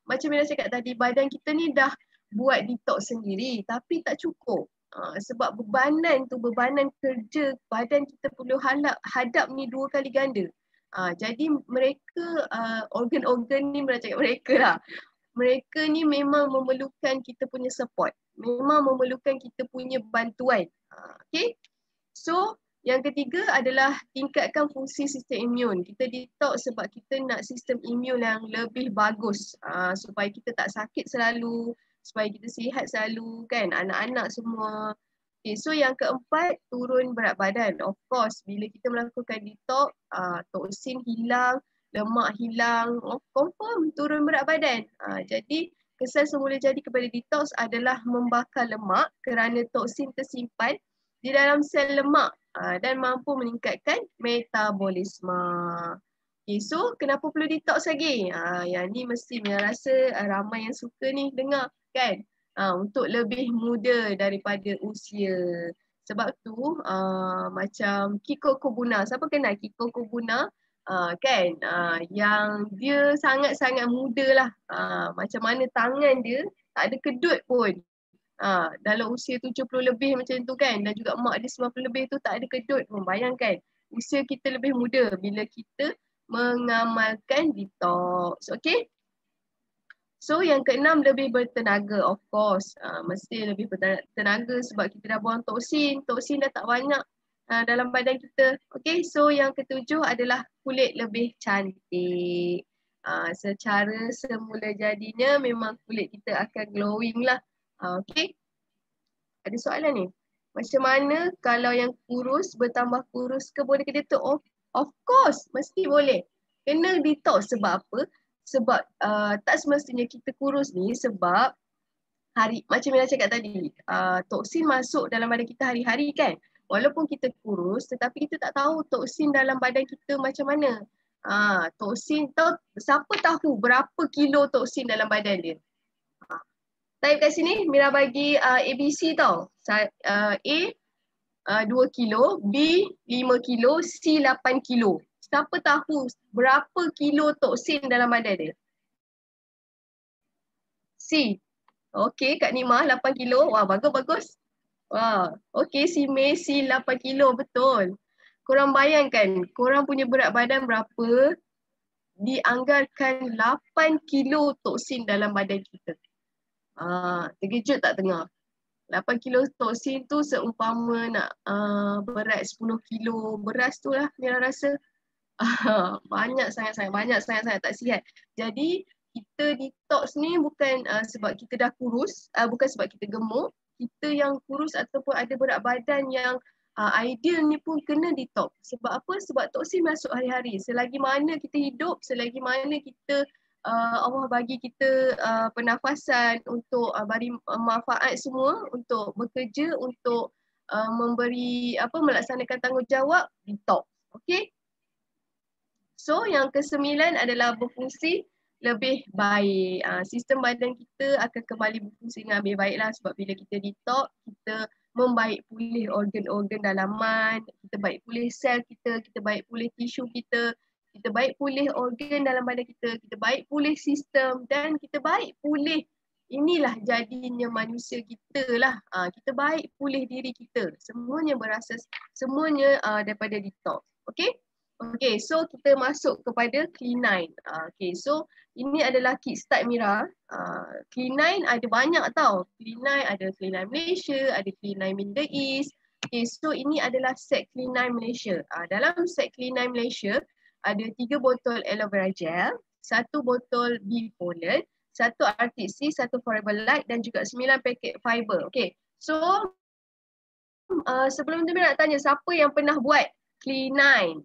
macam Mira cakap tadi, badan kita ni dah buat detox sendiri tapi tak cukup. Sebab bebanan kerja badan kita perlu hadap ni 2 kali ganda. Jadi mereka, organ-organ ni mereka lah. Mereka ni memang memerlukan kita punya support. Memang memerlukan kita punya bantuan. Okay. So, yang ketiga adalah tingkatkan fungsi sistem imun. Kita detox sebab kita nak sistem imun yang lebih bagus. Supaya kita tak sakit selalu. Supaya kita sihat selalu kan. Anak-anak semua. Okay, so yang keempat, turun berat badan. Of course, bila kita melakukan detox, toksin hilang, lemak hilang, confirm turun berat badan. Jadi, kesan semula jadi kepada detox adalah membakar lemak kerana toksin tersimpan di dalam sel lemak dan mampu meningkatkan metabolisme. Okay, so kenapa perlu detox lagi? Yang ni mesti Mira rasa ramai yang suka ni dengar kan? Untuk lebih muda daripada usia. Sebab tu macam Kiko Kobuna. Siapa kenal Kiko Kobuna? Kan? Yang dia sangat-sangat muda lah. Macam mana tangan dia tak ada kedut pun. Dalam usia 70 lebih macam tu kan. Dan juga mak dia 90 lebih tu tak ada kedut pun. Bayangkan usia kita lebih muda bila kita mengamalkan detox. Okay? So yang keenam, lebih bertenaga. Of course, mesti lebih bertenaga sebab kita dah buang toksin. Toksin dah tak banyak dalam badan kita. Okay, so yang ketujuh adalah kulit lebih cantik. Secara semula jadinya memang kulit kita akan glowing lah. Okay, ada soalan ni. Macam mana kalau yang kurus bertambah kurus ke, boleh ke detox? Of course, mesti boleh. Kena detox sebab apa? Sebab tak semestinya kita kurus ni sebab macam Mira cakap tadi, toksin masuk dalam badan kita hari-hari kan. Walaupun kita kurus tetapi kita tak tahu toksin dalam badan kita macam mana. Toksin siapa tahu berapa kilo toksin dalam badan dia. Type kat sini Mira bagi ABC tau. A 2 kilo, B 5 kilo, C 8 kilo. Siapa tahu berapa kilo toksin dalam badan dia? C. Okey, Kak Nima 8 kilo. Wah, bagus-bagus. Wah, okey, si Mei C 8 kilo, betul. Korang bayangkan, korang punya berat badan berapa, dianggarkan 8 kilo toksin dalam badan kita. Terkejut tak dengar? 8 kilo toksin tu seumpama nak berat 10 kilo beras tu lah Mira rasa. Banyak sangat tak sihat. Jadi kita detox ni bukan sebab kita dah kurus, bukan sebab kita gemuk. Kita yang kurus ataupun ada berat badan yang ideal ni pun kena detox. Sebab apa? Sebab toksin masuk hari-hari. Selagi mana kita hidup, selagi mana kita Allah bagi kita pernafasan untuk beri manfaat semua, untuk bekerja, untuk memberi melaksanakan tanggungjawab, detox. Okey? So yang ke-9 adalah berfungsi lebih baik. Sistem badan kita akan kembali berfungsi dengan lebih baiklah sebab bila kita detox, kita membaik pulih organ-organ dalaman, kita baik pulih sel kita baik pulih tisu kita baik pulih organ dalam badan kita baik pulih sistem dan kita baik pulih, inilah jadinya manusia kita lah. Kita baik pulih diri kita. Semuanya berasas, semuanya daripada detox. Okey? Okay, so kita masuk kepada Clean9. Okay, so ini adalah kickstart Mira. Clean9 ada banyak tau. Clean9 ada Clean9 Malaysia, ada Clean9 Middle East. Okay, so ini adalah set Clean9 Malaysia. Dalam set Clean9 Malaysia, ada 3 botol aloe vera gel, 1 botol B-Folate, 1 RTC, 1 Forever Light dan juga 9 paket fiber. Okay, so sebelum tu Mira nak tanya, siapa yang pernah buat Clean9?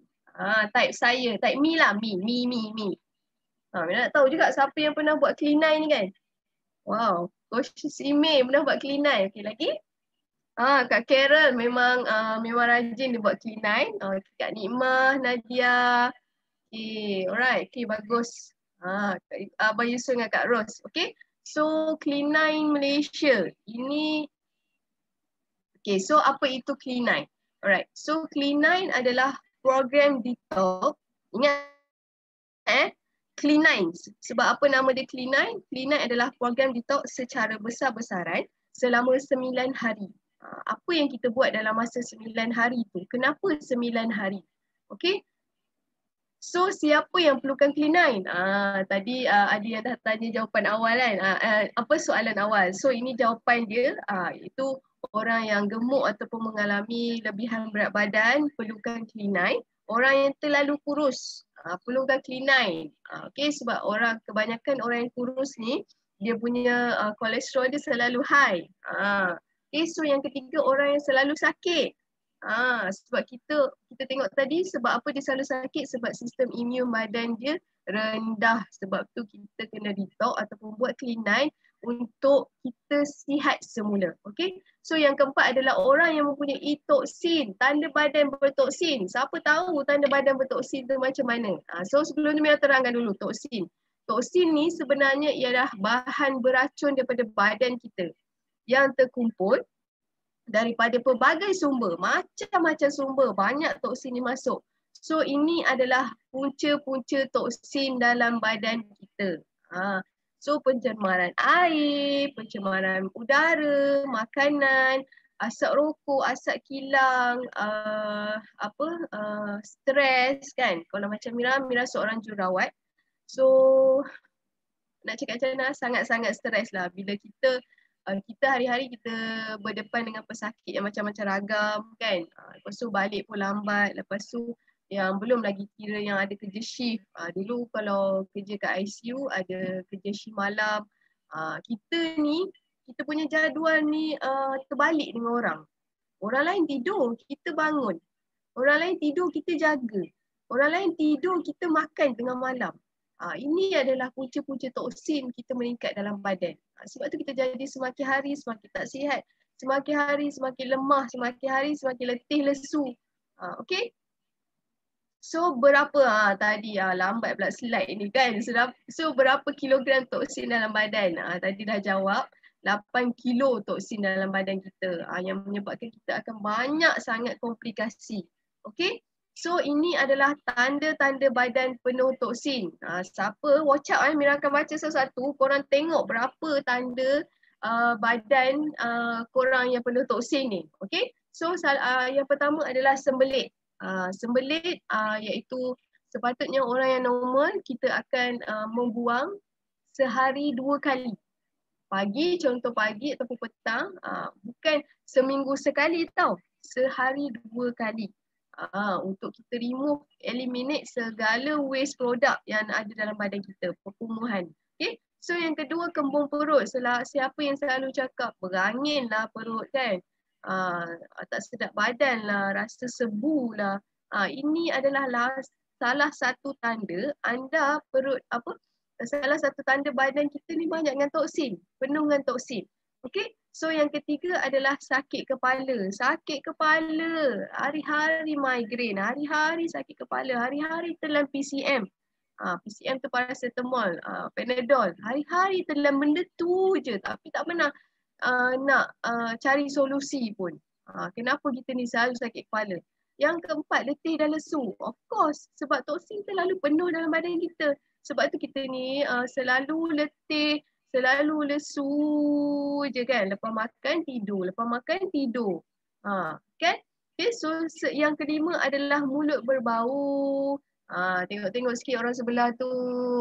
Type saya, type me lah, me. Mira nak tahu juga siapa yang pernah buat Clean9 ni kan. Wow, Coach Sime pernah buat Clean9. Okay, lagi? Kak Carol memang rajin dia buat Clean9. Kak Nikmah, Nadia. Okay, alright. Okay, bagus. Abang Yusof dengan Kak Ros. Okay, so Clean9 Malaysia. Ini, okay, so apa itu Clean9? Alright, so Clean9 adalah program detox. Ingat Clean9. Sebab apa nama dia Clean9? Clean9 adalah program detox secara besar-besaran selama 9 hari. Apa yang kita buat dalam masa 9 hari tu? Kenapa 9 hari? Okay. So siapa yang perlukan Clean9? Tadi ada yang dah tanya jawapan awal kan. Soalan awal. So ini jawapan dia, iaitu orang yang gemuk ataupun mengalami lebihan berat badan perlukan Clean9. Orang yang terlalu kurus perlukan Clean9. Okay, sebab kebanyakan orang yang kurus ni dia punya kolesterol dia selalu high. Okay, so yang ketiga orang yang selalu sakit. Sebab kita tengok tadi sebab apa dia selalu sakit, sebab sistem imun badan dia rendah. Sebab tu kita kena detox ataupun buat Clean9 untuk kita sihat semula. Okay, so yang keempat adalah orang yang mempunyai toksin, tanda badan bertoksin. Siapa tahu tanda badan bertoksin tu macam mana? So sebelum ni Mira terangkan dulu toksin. Toksin ni sebenarnya ialah bahan beracun daripada badan kita yang terkumpul daripada pelbagai sumber, macam-macam sumber, banyak toksin ni masuk. So ini adalah punca-punca toksin dalam badan kita. So pencemaran air, pencemaran udara, makanan, asap rokok, asap kilang, stres kan. Kalau macam Mira seorang jururawat. So nak cakap macam mana, sangat-sangat stres lah bila kita hari-hari kita berdepan dengan pesakit yang macam-macam ragam kan. Lepas tu balik pun lambat. Lepas tu yang belum lagi kira yang ada kerja shift. Dulu kalau kerja kat ICU ada kerja shift malam. Kita punya jadual ni terbalik dengan orang. Orang lain tidur, kita bangun. Orang lain tidur, kita jaga. Orang lain tidur, kita makan tengah malam. Ini adalah punca-punca toksin kita meningkat dalam badan. Sebab tu kita jadi semakin hari semakin tak sihat. Semakin hari semakin lemah. Semakin hari semakin letih lesu. Okay. So berapa tadi lambat pula slide ni kan. So berapa kilogram toksin dalam badan? Tadi dah jawab. 8 kilo toksin dalam badan kita. Yang menyebabkan kita akan banyak sangat komplikasi. Okay. So ini adalah tanda-tanda badan penuh toksin. Siapa watch out Mira akan baca satu-satu. Korang tengok berapa tanda badan korang yang penuh toksin ni. Okay. So yang pertama adalah sembelit. Sembelit iaitu sepatutnya orang yang normal kita akan membuang sehari 2 kali. Pagi, contoh pagi ataupun petang. Bukan seminggu sekali tau. Sehari 2 kali. Untuk kita eliminate segala waste product yang ada dalam badan kita, perkumuhan. Okay? So yang kedua kembung perut. Siapa yang selalu cakap berangin lah perut kan. Tak sedap badan lah, rasa sebu lah. Ini adalah salah satu tanda anda perut salah satu tanda badan kita ni banyak dengan toksin, penuh dengan toksin. Okey. So yang ketiga adalah sakit kepala. Sakit kepala, hari-hari migraine, hari-hari sakit kepala, hari-hari telan PCM. PCM tu paracetamol, Panadol. Hari-hari telan benda tu je tapi tak pernah nak cari solusi pun. Kenapa kita ni selalu sakit kepala? Yang keempat, letih dan lesu. Of course, sebab toksin terlalu penuh dalam badan kita. Sebab tu kita ni selalu letih, selalu lesu je kan. Lepas makan tidur, lepas makan tidur. Kan? Okay, so yang kelima adalah mulut berbau. Tengok-tengok sikit orang sebelah tu.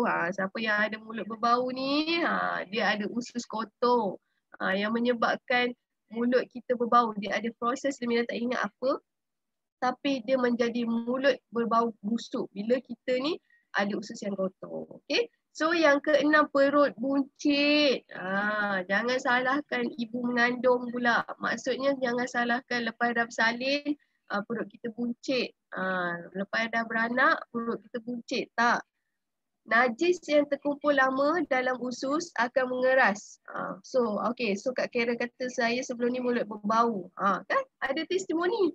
Siapa yang ada mulut berbau ni, dia ada usus kotor. Yang menyebabkan mulut kita berbau. Dia ada proses, dia tak ingat apa. Tapi dia menjadi mulut berbau busuk bila kita ni ada usus yang kotor. Okay. So yang keenam, perut buncit. Jangan salahkan ibu mengandung pula. Maksudnya jangan salahkan lepas dah bersalin, perut kita buncit. Lepas dah beranak, perut kita buncit. Tak. Najis yang terkumpul lama dalam usus akan mengeras. So Kak Karen kata saya sebelum ni mulut berbau. Kan? Ada testimoni.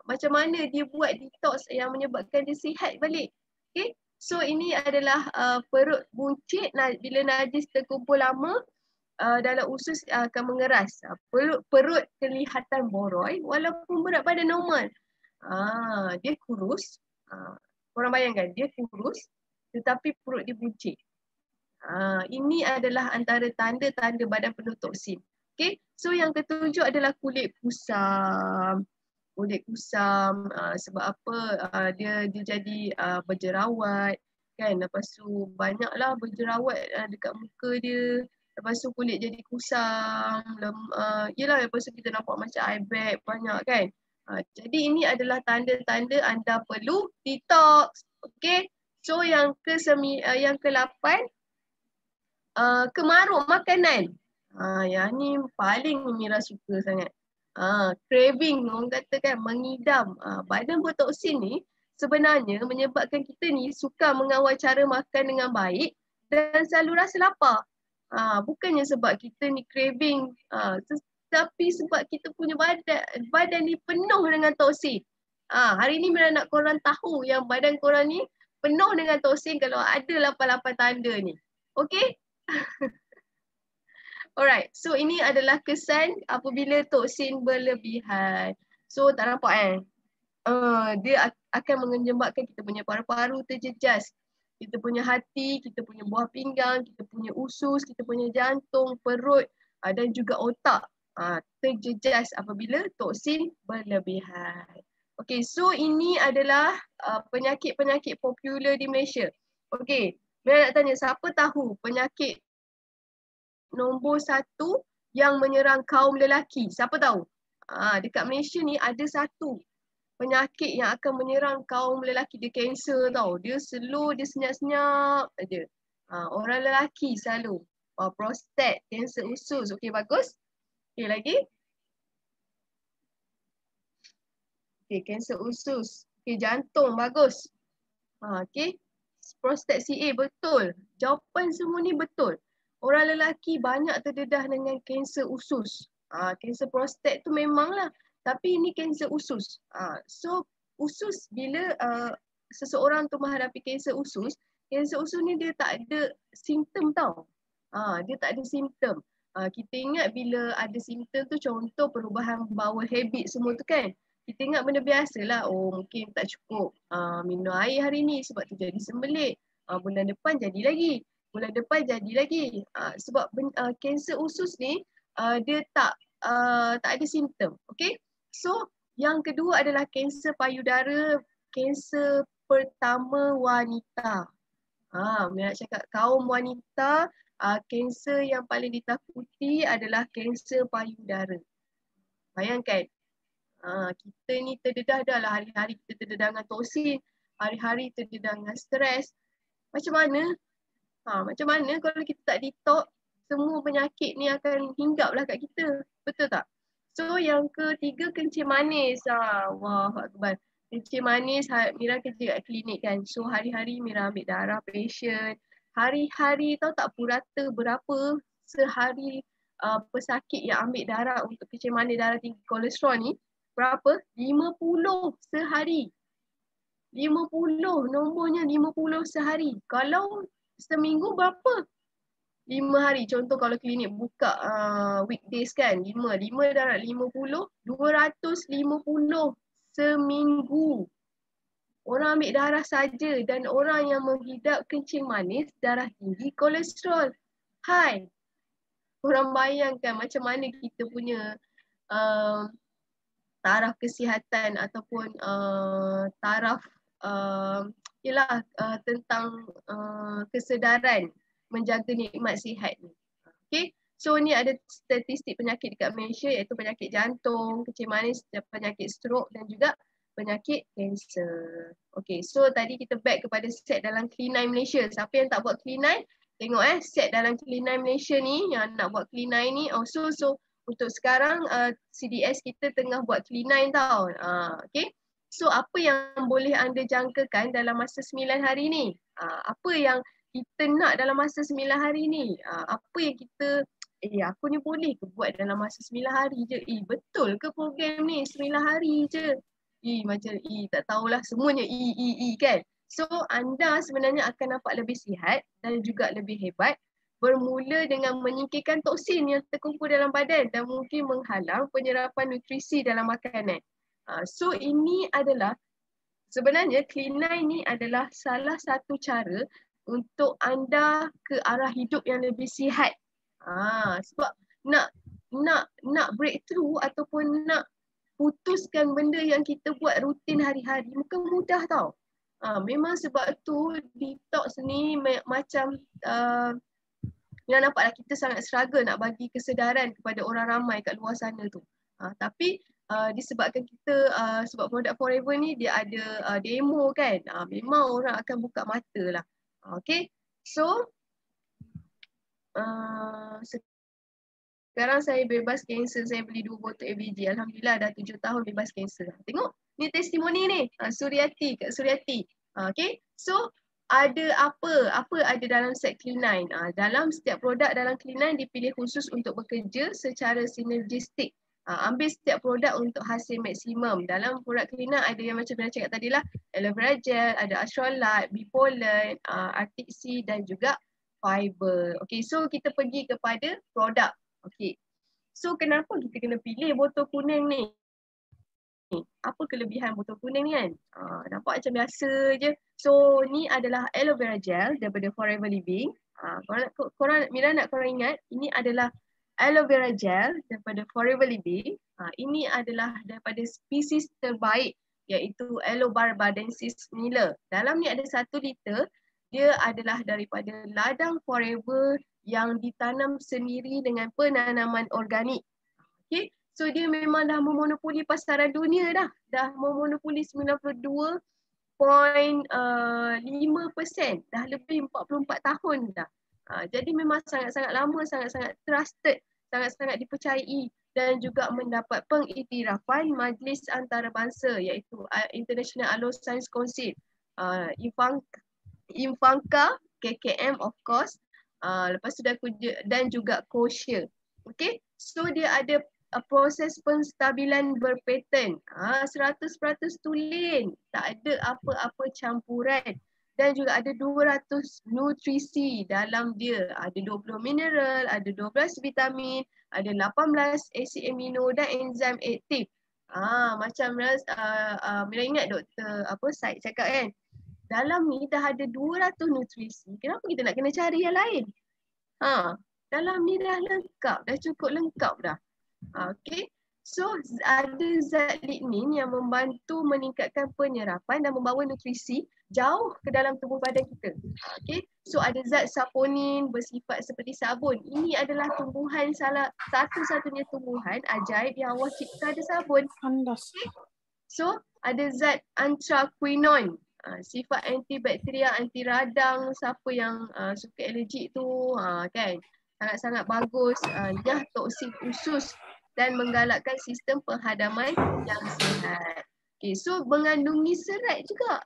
Macam mana dia buat detox yang menyebabkan dia sihat balik. Okay? So ini adalah perut buncit bila najis terkumpul lama dalam usus akan mengeras. Perut kelihatan boroi walaupun berat badan normal. Dia kurus. Korang bayangkan dia kurus tetapi perut dia buncit. Ini adalah antara tanda-tanda badan penuh toksin. Okay? So yang ketujuh adalah kulit kusam. Kulit kusam sebab apa dia jadi berjerawat kan. Lepas tu banyaklah berjerawat dekat muka dia. Lepas tu kulit jadi kusam. Yelah, lepas tu kita nampak macam eye bag banyak kan. Jadi ini adalah tanda-tanda anda perlu detox. Okay. So yang ke-8 kemaruk makanan. Yang ni paling Mira suka sangat. Craving, orang kata kan, mengidam. Badan bertoksin ni sebenarnya menyebabkan kita ni suka mengawal cara makan dengan baik dan selalu rasa lapar. Bukannya sebab kita ni craving, tapi sebab kita punya badan ni penuh dengan toksin. Hari ni Mira nak korang tahu yang badan korang ni penuh dengan toksin kalau ada 8 tanda ni. Okay? Alright, so ini adalah kesan apabila toksin berlebihan. So tak nampak dia akan menyebabkan kita punya paru-paru terjejas. Kita punya hati, kita punya buah pinggang, kita punya usus, kita punya jantung, perut dan juga otak terjejas apabila toksin berlebihan. Okay, so ini adalah penyakit-penyakit popular di Malaysia. Okay, Mira nak tanya, siapa tahu penyakit nombor 1 yang menyerang kaum lelaki? Siapa tahu? Dekat Malaysia ni ada satu penyakit yang akan menyerang kaum lelaki. Dia kanser tau. Dia slow, dia senyap-senyap aja. Orang lelaki selalu. Prostat, kanser usus. Okay, bagus. Okay, lagi. Okay, kanser usus. Okay, jantung, bagus. Okay, prostat CA, betul. Jawapan semua ni betul. Orang lelaki banyak terdedah dengan kanser usus. Kanser prostat tu memanglah. Tapi ini kanser usus. So, usus bila seseorang tu menghadapi kanser usus ni dia tak ada simptom tau. Dia tak ada simptom. Kita ingat bila ada simptom tu, contoh perubahan bowel habit semua tu kan. Kita ingat benda biasa lah. Oh, mungkin tak cukup minum air hari ni sebab tu jadi sembelit. Bulan depan jadi lagi. Bulan depan jadi lagi. Sebab kanser usus ni dia tak ada simptom. Okay. So yang kedua adalah kanser payudara, kanser pertama wanita. Nak cakap kaum wanita, kanser yang paling ditakuti adalah kanser payudara. Bayangkan, kita ni terdedah dah lah, hari-hari kita terdedah dengan toksin, hari-hari terdedah dengan stres. Macam mana Macam mana kalau kita tak detox, semua penyakit ni akan hinggaplah kat kita. Betul tak? So yang ketiga, kencing manis. Wah, Akbar. Kencing manis, Mira kerja kat klinik kan. So hari-hari Mira ambil darah patient. Hari-hari tahu tak purata berapa sehari pesakit yang ambil darah untuk kencing manis darah tinggi kolesterol ni. Berapa? 50 sehari. 50, nombornya 50 sehari. Kalau seminggu berapa? 5 hari. Contoh kalau klinik buka weekdays kan, 5 darab 50, 250 seminggu. Orang ambil darah saja dan orang yang menghidap kencing manis, darah tinggi, kolesterol high. Orang bayangkan macam mana kita punya taraf kesihatan ataupun taraf tentang kesedaran menjaga nikmat sihat ni. Okay, so ni ada statistik penyakit dekat Malaysia iaitu penyakit jantung, kencing manis, penyakit stroke dan juga penyakit kanser. Okay, so tadi kita back kepada set dalam Clean9 Malaysia. Siapa yang tak buat Clean9, tengok set dalam Clean9 Malaysia ni yang nak buat Clean9 ni. So untuk sekarang CDS kita tengah buat Clean9 tau. Okay, so apa yang boleh anda jangkakan dalam masa 9 hari ni? Apa yang kita nak dalam masa 9 hari ni? Apa yang kita, aku ni boleh ke buat dalam masa 9 hari je? Betul ke program ni 9 hari je? Macam tak tahulah, semuanya kan? So anda sebenarnya akan nampak lebih sihat dan juga lebih hebat bermula dengan menyingkirkan toksin yang terkumpul dalam badan dan mungkin menghalang penyerapan nutrisi dalam makanan. So ini adalah, sebenarnya Clean9 ni adalah salah satu cara untuk anda ke arah hidup yang lebih sihat. Sebab nak breakthrough ataupun nak putuskan benda yang kita buat rutin hari-hari bukan mudah tau. Memang sebab tu detox ni macam yang nampaklah kita sangat struggle nak bagi kesedaran kepada orang ramai kat luar sana tu. Tapi disebabkan kita sebab produk Forever ni dia ada demo kan, memang orang akan buka mata lah. Okay, so sekarang saya bebas kanser, saya beli 2 botol ABG. Alhamdulillah dah 7 tahun bebas kanser. Tengok, ni testimoni ni, Suryati, Kak Suryati. Okay, so ada apa ada dalam set Clean9. Dalam setiap produk dalam Clean9 dipilih khusus untuk bekerja secara sinergistik. Ambil setiap produk untuk hasil maksimum. Dalam produk Clean9 ada yang macam saya cakap tadi lah, aloe vera gel, ada Astrolite, Bipolen, Arctic Sea dan juga fiber. Okay, so kita pergi kepada produk. Okay, so kenapa kita kena pilih botol kuning ni? Apa kelebihan botol kuning ni kan? Nampak macam biasa je. So ni adalah aloe vera gel daripada Forever Living. Mira nak korang ingat, ini adalah aloe vera gel daripada Forever Living. Ini adalah daripada spesies terbaik iaitu Aloe barbadensis Miller. Dalam ni ada 1 liter. Dia adalah daripada ladang Forever yang ditanam sendiri dengan penanaman organik. Okay, so dia memang dah memonopoli pasaran dunia dah. Dah memonopoli 92.5%. Dah lebih 44 tahun dah. Jadi memang sangat-sangat lama, sangat-sangat trusted, sangat-sangat dipercayai dan juga mendapat pengiktirafan Majlis Antarabangsa iaitu International Aloe Science Council, Infanca, KKM of course, lepas tu dan juga kosher. Okay, so dia ada proses penstabilan berpaten, 100% tulen, tak ada apa-apa campuran dan juga ada 200 nutrisi dalam dia. Ada 20 mineral, ada 12 vitamin, ada 18 asid amino dan enzim aktif. Macam Mira ingat Dr. Syed cakap kan, dalam ni dah ada 200 nutrisi, kenapa kita nak kena cari yang lain? Dalam ni dah lengkap, dah cukup lengkap dah. Okay, so ada zat lignin yang membantu meningkatkan penyerapan dan membawa nutrisi jauh ke dalam tubuh badan kita. Okay, so ada zat saponin bersifat seperti sabun. Ini adalah tumbuhan satu-satunya tumbuhan ajaib yang Allah cipta ada sabun. Okay. So ada zat anthraquinone. Sifat antibakteria, anti radang, siapa yang suka alergik tu kan. Sangat-sangat bagus, nyah toksin usus dan menggalakkan sistem penghadaman yang sihat. Okay, so mengandungi serat juga.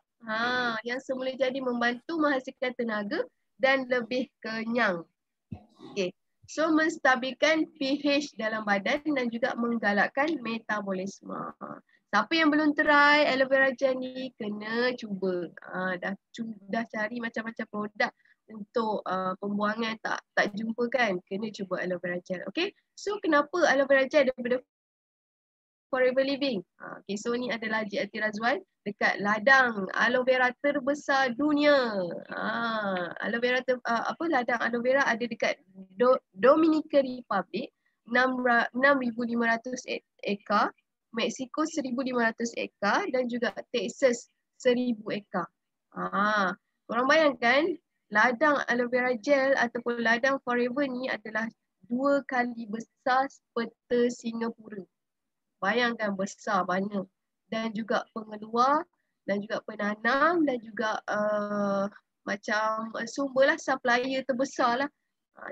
Yang semula jadi membantu menghasilkan tenaga dan lebih kenyang. Okay. So menstabilkan pH dalam badan dan juga menggalakkan metabolisme. Siapa yang belum try aloe vera gel ni kena cuba. Dah cari macam-macam produk untuk pembuangan tak jumpa kan, kena cuba aloe vera gel. Okay. So kenapa aloe vera gel daripada Forever Living? Okay, so ni adalah GLT Razwan dekat ladang aloe vera terbesar dunia. Aloe vera ladang aloe vera ada dekat Dominican Republic 6,500 ekar, Mexico 1,500 ekar dan juga Texas 1,000 ekar. Korang bayangkan ladang aloe vera gel ataupun ladang Forever ni adalah 2 kali besar peta Singapura. Bayangkan besar banyak, dan juga pengeluar dan juga penanam dan juga macam sumber lah, supplier terbesar lah.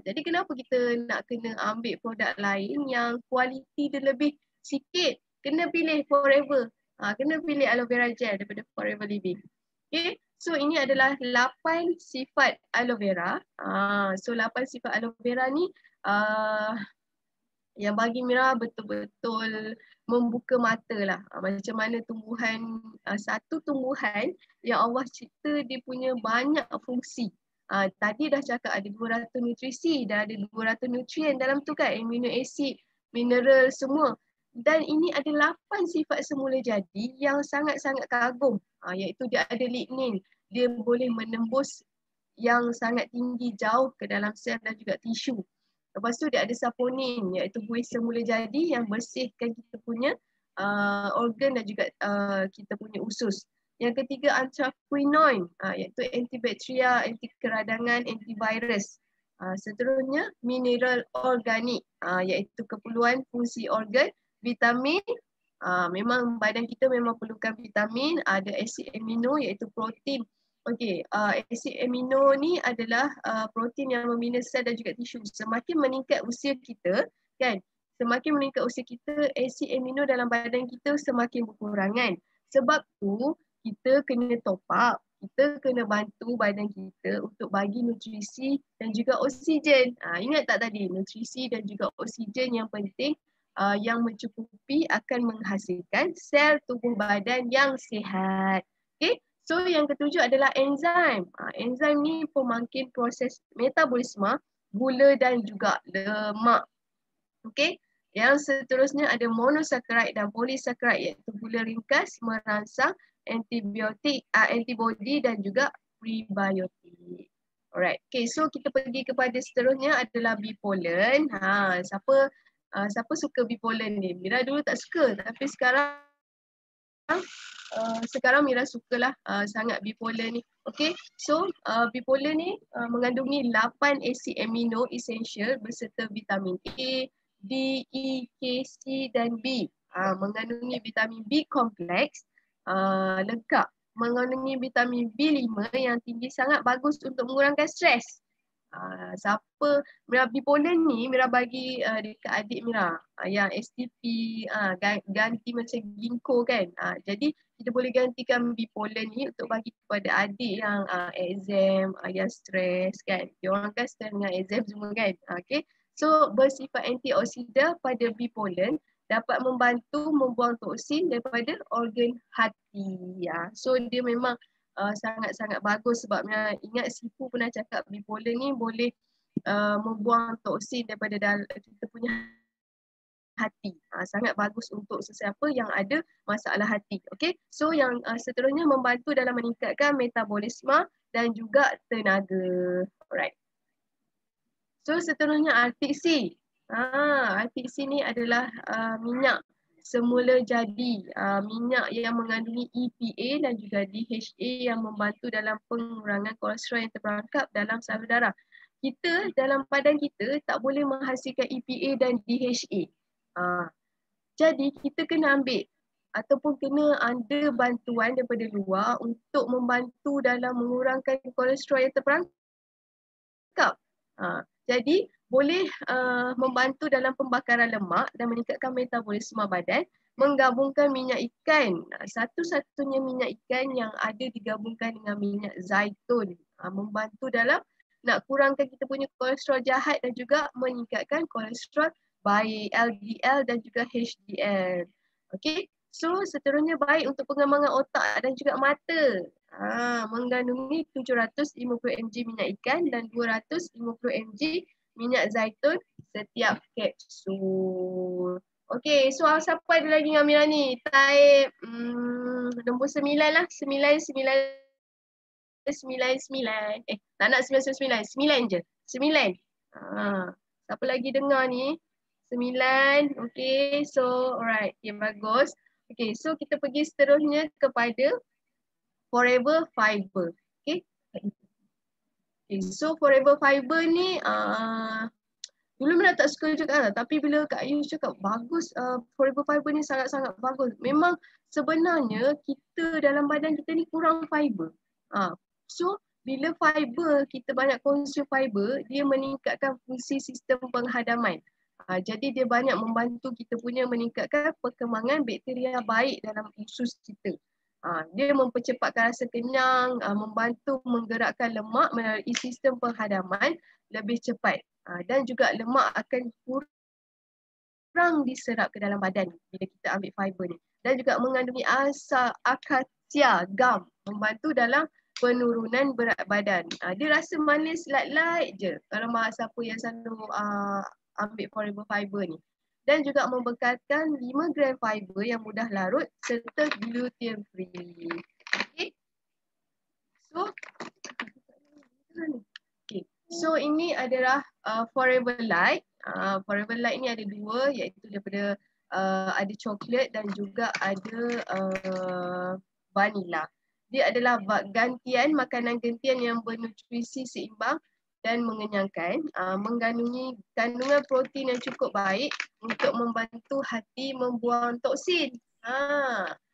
Jadi kenapa kita nak kena ambil produk lain yang kualiti dia lebih sikit? Kena pilih Forever. Kena pilih aloe vera gel daripada Forever Living. Okay, so ini adalah 8 sifat aloe vera. So 8 sifat aloe vera ni yang bagi Mira betul-betul membuka mata lah. Macam mana tumbuhan, satu tumbuhan yang Allah cipta dia punya banyak fungsi. Tadi dah cakap ada 200 nutrisi dan ada 200 nutrien dalam tu kan, amino acid, mineral semua. Dan ini ada 8 sifat semula jadi yang sangat-sangat kagum. Iaitu dia ada lignin, dia boleh menembus yang sangat tinggi jauh ke dalam sel dan juga tisu. Lepas tu dia ada saponin, iaitu buih semula jadi yang bersihkan kita punya organ dan juga kita punya usus. Yang ketiga anthraquinone, iaitu antibakteria, anti keradangan, antivirus. Seterusnya mineral organik, iaitu keperluan fungsi organ. Vitamin, memang badan kita memang perlukan vitamin. Ada asid amino iaitu protein. Okey, asid amino ni adalah protein yang membina sel dan juga tisu. Semakin meningkat usia kita, kan? Semakin meningkat usia kita, asid amino dalam badan kita semakin berkurangan. Sebab tu kita kena top up, kita kena bantu badan kita untuk bagi nutrisi dan juga oksigen. Ingat tak tadi, nutrisi dan juga oksigen yang penting yang mencukupi akan menghasilkan sel tubuh badan yang sihat. Okey. So yang ketujuh adalah enzim. Enzim ni pemangkin proses metabolisme gula dan juga lemak. Okey. Yang seterusnya ada monosaccharide dan polysaccharide, iaitu gula ringkas merangsang antibiotik, antibody dan juga prebiotik. Alright. Okay, so kita pergi kepada seterusnya adalah bee pollen. Siapa suka bee pollen ni? Mira dulu tak suka, tapi sekarang Mira sukalah sangat bee pollen ni. Okay, so bee pollen ni mengandungi 8 asid amino essential berserta vitamin A, D, E, K, C dan B. Mengandungi vitamin B kompleks lengkap. Mengandungi vitamin B5 yang tinggi sangat bagus untuk mengurangkan stres. Siapa Mira bee pollen ni Mira bagi dekat adik Mira yang STP, ganti macam ginkgo kan. Jadi kita boleh gantikan bee pollen ni untuk bagi kepada adik yang exam, yang stres kan. Dia orang kan stres dengan exam semua kan. Okay. So bersifat antioksida pada bee pollen dapat membantu membuang toksin daripada organ hati. So dia memang sangat-sangat bagus sebabnya ingat Sifu pernah cakap bee pollen ni boleh membuang toksin daripada kita punya hati. Sangat bagus untuk sesiapa yang ada masalah hati. Okay, so yang seterusnya membantu dalam meningkatkan metabolisme dan juga tenaga. Alright. So seterusnya Arctic Sea. Arctic Sea ni adalah minyak semula jadi, minyak yang mengandungi EPA dan juga DHA yang membantu dalam pengurangan kolesterol yang terperangkap dalam salur darah. Kita dalam badan kita tak boleh menghasilkan EPA dan DHA. Jadi kita kena ambil ataupun kena ada bantuan daripada luar untuk membantu dalam mengurangkan kolesterol yang terperangkap. Jadi boleh membantu dalam pembakaran lemak dan meningkatkan metabolisme badan, menggabungkan minyak ikan. Satu-satunya minyak ikan yang ada digabungkan dengan minyak zaitun. Membantu dalam nak kurangkan kita punya kolesterol jahat dan juga meningkatkan kolesterol baik, LDL dan juga HDL. Okey, so seterusnya baik untuk pengembangan otak dan juga mata. Mengandungi 750 mg minyak ikan dan 250 mg minyak zaitun setiap kapsul. Okey, so siapa ada lagi dengan Mira ni? Type nombor 9 lah. 9. Tak nak 9. 9 je. 9. Siapa lagi dengar ni? 9. Okay, so alright. Okay, bagus. Okay, so kita pergi seterusnya kepada Forever Fiber. Okay. Okay, so Forever Fiber ni dulu Mira tak suka juga tapi bila Kak Ayu cakap bagus, Forever Fiber ni sangat-sangat bagus. Memang sebenarnya kita dalam badan kita ni kurang fiber. So bila fiber, kita banyak konsum fiber, dia meningkatkan fungsi sistem penghadaman. Jadi dia banyak membantu kita punya meningkatkan perkembangan bakteria baik dalam usus kita. Dia mempercepatkan rasa kenyang, membantu menggerakkan lemak melalui sistem penghadaman lebih cepat. Dan juga lemak akan kurang diserap ke dalam badan bila kita ambil fiber ni. Dan juga mengandungi asam akasia gum, membantu dalam penurunan berat badan. Dia rasa manis light-light je kalau siapa yang selalu ambil Forever Fiber ni. Dan juga membekalkan 5 gram fiber yang mudah larut serta gluten free. Okay. So ini adalah Forever Light. Forever Light ni ada dua, iaitu daripada ada coklat dan juga ada vanilla. Dia adalah makanan gantian yang bernutrisi seimbang dan mengenyangkan, mengandungi kandungan protein yang cukup baik untuk membantu hati membuang toksin.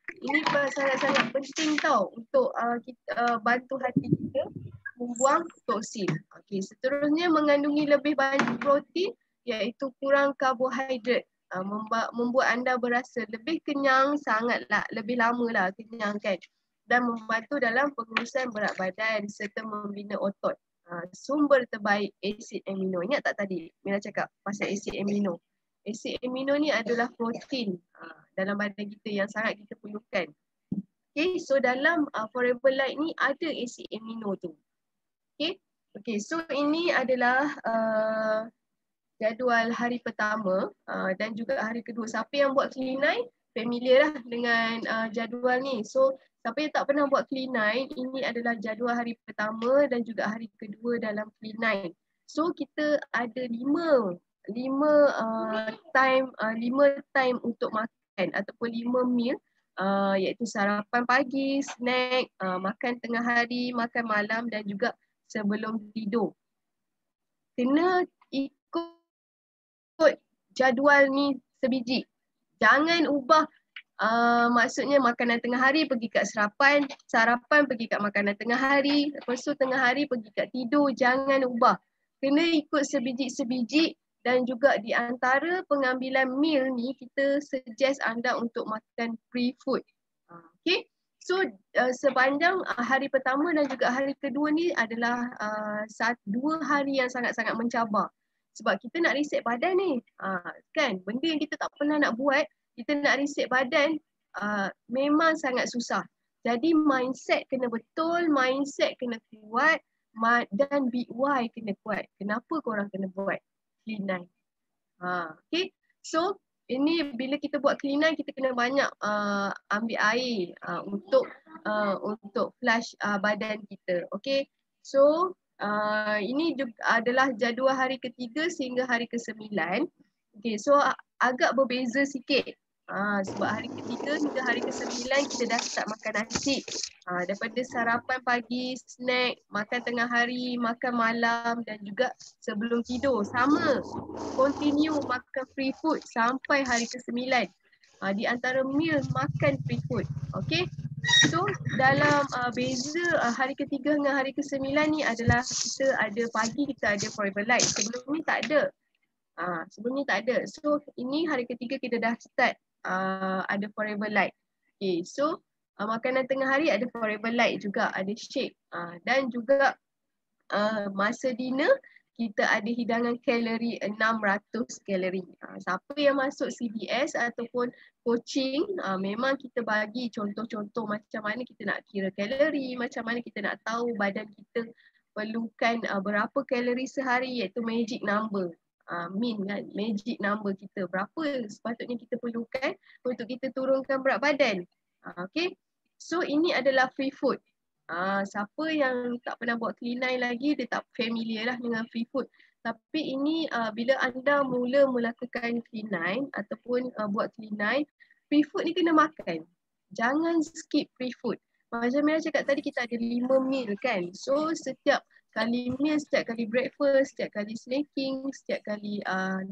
Ini sangat-sangat penting tau untuk kita bantu hati kita membuang toksin. Okey, seterusnya mengandungi lebih banyak protein iaitu kurang karbohidrat. Membuat anda berasa lebih kenyang, sangatlah lebih lamalah kenyang kan. Dan membantu dalam pengurusan berat badan serta membina otot. Sumber terbaik asid amino. Ingat tak tadi Mira cakap pasal asid amino? Asid amino ni adalah protein dalam badan kita yang sangat kita perlukan. Okay, so dalam Forever Light ni ada asid amino tu. Okay, so ini adalah jadual hari pertama dan juga hari kedua. Siapa yang buat Clean9 familiar lah dengan jadual ni. So siapa yang tak pernah buat Clean9, ini adalah jadual hari pertama dan juga hari kedua dalam Clean9. So kita ada 5 time untuk makan ataupun 5 meal, iaitu sarapan pagi, snack, makan tengah hari, makan malam dan juga sebelum tidur. Kena ikut jadual ni sebiji. Jangan ubah, maksudnya makanan tengah hari pergi kat sarapan pergi kat makanan tengah hari, lepas tu tengah hari pergi kat tidur. Jangan ubah. Kena ikut sebiji-sebiji dan juga di antara pengambilan meal ni kita suggest anda untuk makan pre-food. Okay. So sepanjang hari pertama dan juga hari kedua ni adalah 2 hari yang sangat-sangat mencabar. Sebab kita nak reset badan ni, kan, benda yang kita tak pernah nak buat, kita nak reset badan memang sangat susah. Jadi mindset kena betul, mindset kena kuat dan big why kena kuat. Kenapa korang kena buat Clean9? Okay, so ini bila kita buat Clean9 kita kena banyak ambil air untuk flush badan kita. Okay, so ini adalah jadual hari ketiga sehingga hari ke-9. Okay, so agak berbeza sikit. Sebab hari ketiga hingga hari ke-9 kita dah start makan nasi. Daripada sarapan pagi, snack, makan tengah hari, makan malam dan juga sebelum tidur. Sama, continue makan free food sampai hari ke-9. di antara meal makan free food. Okay. So dalam beza hari ketiga dengan hari ke-9 ni adalah kita ada pagi, kita ada forever light. Sebelum ni tak ada. Sebelum ni tak ada. So ini hari ketiga kita dah start ada forever light. Okay, so makanan tengah hari ada forever light juga, ada shake. Dan juga masa dinner kita ada hidangan kalori 600 kalori. Siapa yang masuk CBS ataupun coaching, memang kita bagi contoh-contoh macam mana kita nak kira kalori, macam mana kita nak tahu badan kita perlukan berapa kalori sehari, iaitu magic number. Min kan, magic number kita berapa sepatutnya kita perlukan untuk kita turunkan berat badan. Okay, so ini adalah free food. Siapa yang tak pernah buat Clean9 lagi, dia tak familiar lah dengan free food. Tapi ini bila anda mula melakukan Clean9 ataupun buat Clean9, free food ni kena makan. Jangan skip free food. Macam Mira cakap tadi, kita ada 5 meal kan. So setiap kali meal, setiap kali breakfast, setiap kali snacking, setiap kali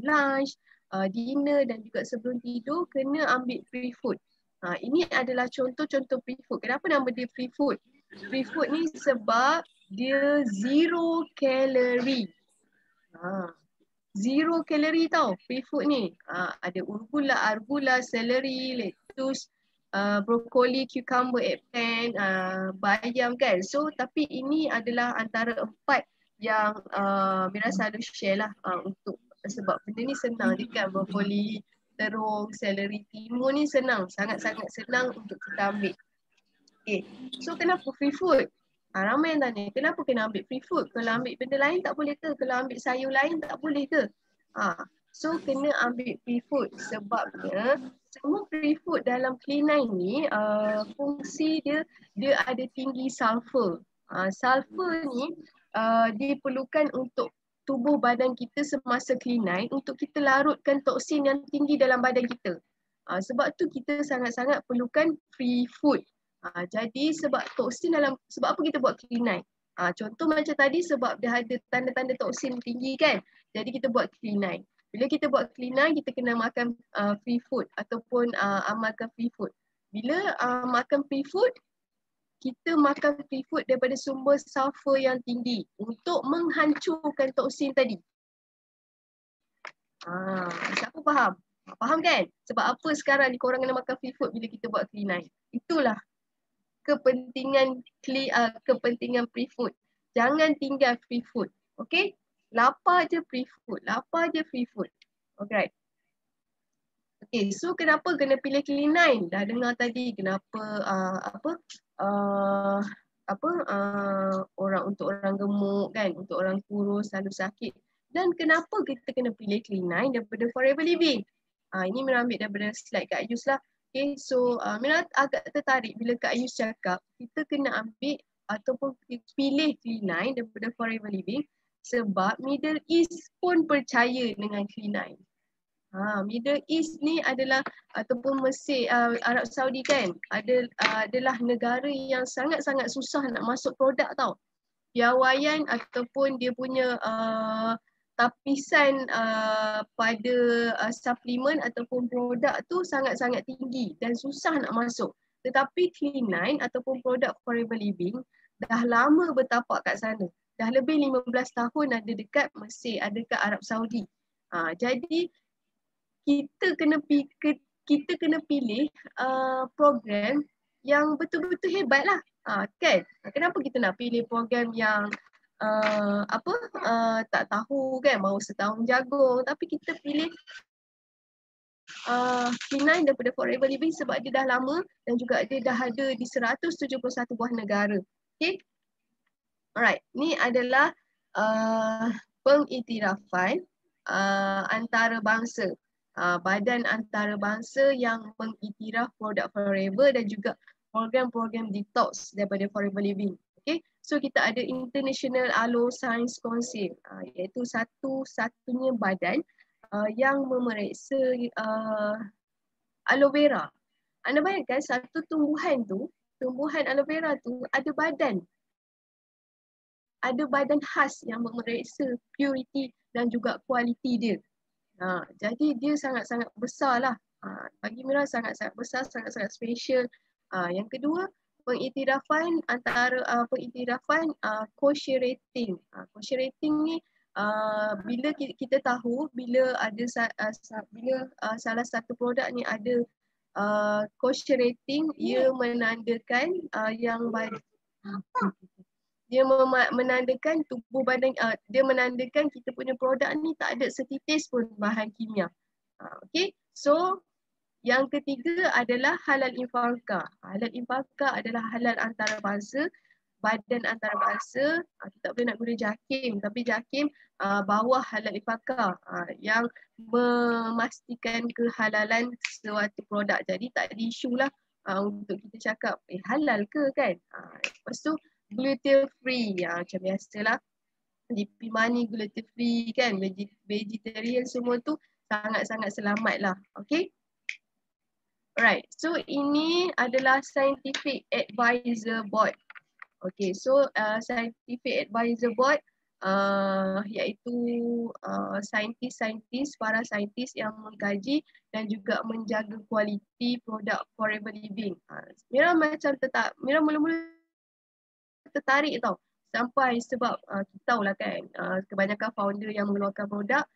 lunch, dinner dan juga sebelum tidur kena ambil free food. Ini adalah contoh-contoh free food. Kenapa nama dia free food? Free food ni sebab dia zero kalori. Zero kalori tau free food ni. Ada arugula, seleri, lettuce, brokoli, cucumber, eggplant, bayam kan. So tapi ini adalah antara 4 yang Mira selalu share lah untuk sebab benda ni senang je kan. Brokoli, terung, seleri, timun ni senang. Sangat-sangat senang untuk kita ambil. Okay. So kenapa free food? Ramai yang tanya, kenapa kena ambil free food? Kalau ambil benda lain tak boleh ke? Kalau ambil sayur lain tak boleh ke? So kena ambil free food sebabnya semua free food dalam Clean9 ni fungsi dia ada tinggi sulfur. Sulfur ni diperlukan untuk tubuh badan kita semasa Clean9 untuk kita larutkan toksin yang tinggi dalam badan kita. Sebab tu kita sangat-sangat perlukan free food. Jadi sebab toksin sebab apa kita buat Clean9? Contoh macam tadi, sebab dia ada tanda-tanda toksin tinggi kan. Jadi kita buat Clean9. Bila kita buat Clean9, kita kena makan free food ataupun amalkan free food. Bila makan free food, kita makan free food daripada sumber sulfur yang tinggi untuk menghancurkan toksin tadi. Siapa faham? Faham kan? Sebab apa sekarang ni korang kena makan free food bila kita buat Clean9? Itulah kepentingan free food. Jangan tinggal free food. Okay? Lapar je free food. Lapar je free food. Alright. Okay, so kenapa kena pilih Clean9? Dah dengar tadi kenapa orang untuk orang gemuk kan, untuk orang kurus selalu sakit. Dan kenapa kita kena pilih Clean9 daripada Forever Living? Ini Mira ambil daripada slide Kak Ayus lah. Okay, so Mira agak tertarik bila Kak Ayus cakap kita kena ambil ataupun pilih Clean9 daripada Forever Living sebab Middle East pun percaya dengan Clean9. Middle East ni adalah ataupun Mesir, Arab Saudi kan, adalah negara yang sangat-sangat susah nak masuk produk tau. Piawaian ataupun dia punya tapisan pada suplemen ataupun produk tu sangat-sangat tinggi dan susah nak masuk. Tetapi Clean9 ataupun produk Forever Living dah lama bertapak kat sana. Dah lebih 15 tahun ada dekat Mesir, ada dekat Arab Saudi. Jadi kita kena pilih program yang betul-betul hebat lah. Kan? Kenapa kita nak pilih program yang tak tahu kan, mau setahun jagung, tapi kita pilih Clean9 daripada Forever Living sebab dia dah lama dan juga dia dah ada di 171 buah negara. Okay? Alright, ni adalah pengiktirafan antarabangsa. Badan antarabangsa yang mengiktiraf produk Forever dan juga program-program detox daripada Forever Living. Okay, so kita ada International Aloe Science Council, iaitu satu-satunya badan yang memeriksa aloe vera. Anda bayangkan satu tumbuhan aloe vera tu ada badan khas yang memeriksa purity dan juga kualiti dia. Jadi dia sangat-sangat besar lah. Bagi Mira sangat-sangat besar, sangat-sangat special. Yang kedua, pengiktirafan quotient rating. Quotient rating ni bila kita tahu bila ada salah satu produk ni ada quotient rating, ia menandakan menandakan tubuh badan, dia menandakan kita punya produk ni tak ada setitis pun bahan kimia. Okay, so yang ketiga adalah halal infakah. Halal infakah adalah halal antarabangsa, badan antarabangsa. Kita tak boleh nak guna JAKIM, tapi JAKIM bawah halal infakah yang memastikan kehalalan suatu produk. Jadi tak ada isu lah untuk kita cakap halal ke kan. Lepas tu gluten free, macam biasalah DP Money gluten free kan, vegetarian semua tu sangat-sangat selamat lah. Okay. Alright, so ini adalah Scientific Advisor Board. Okay, so Scientific Advisor Board iaitu saintis-saintis, para saintis yang mengkaji dan juga menjaga kualiti produk Forever Living. Mira mula-mula tertarik tau, sampai sebab kita tahulah kan, kebanyakan founder yang mengeluarkan produk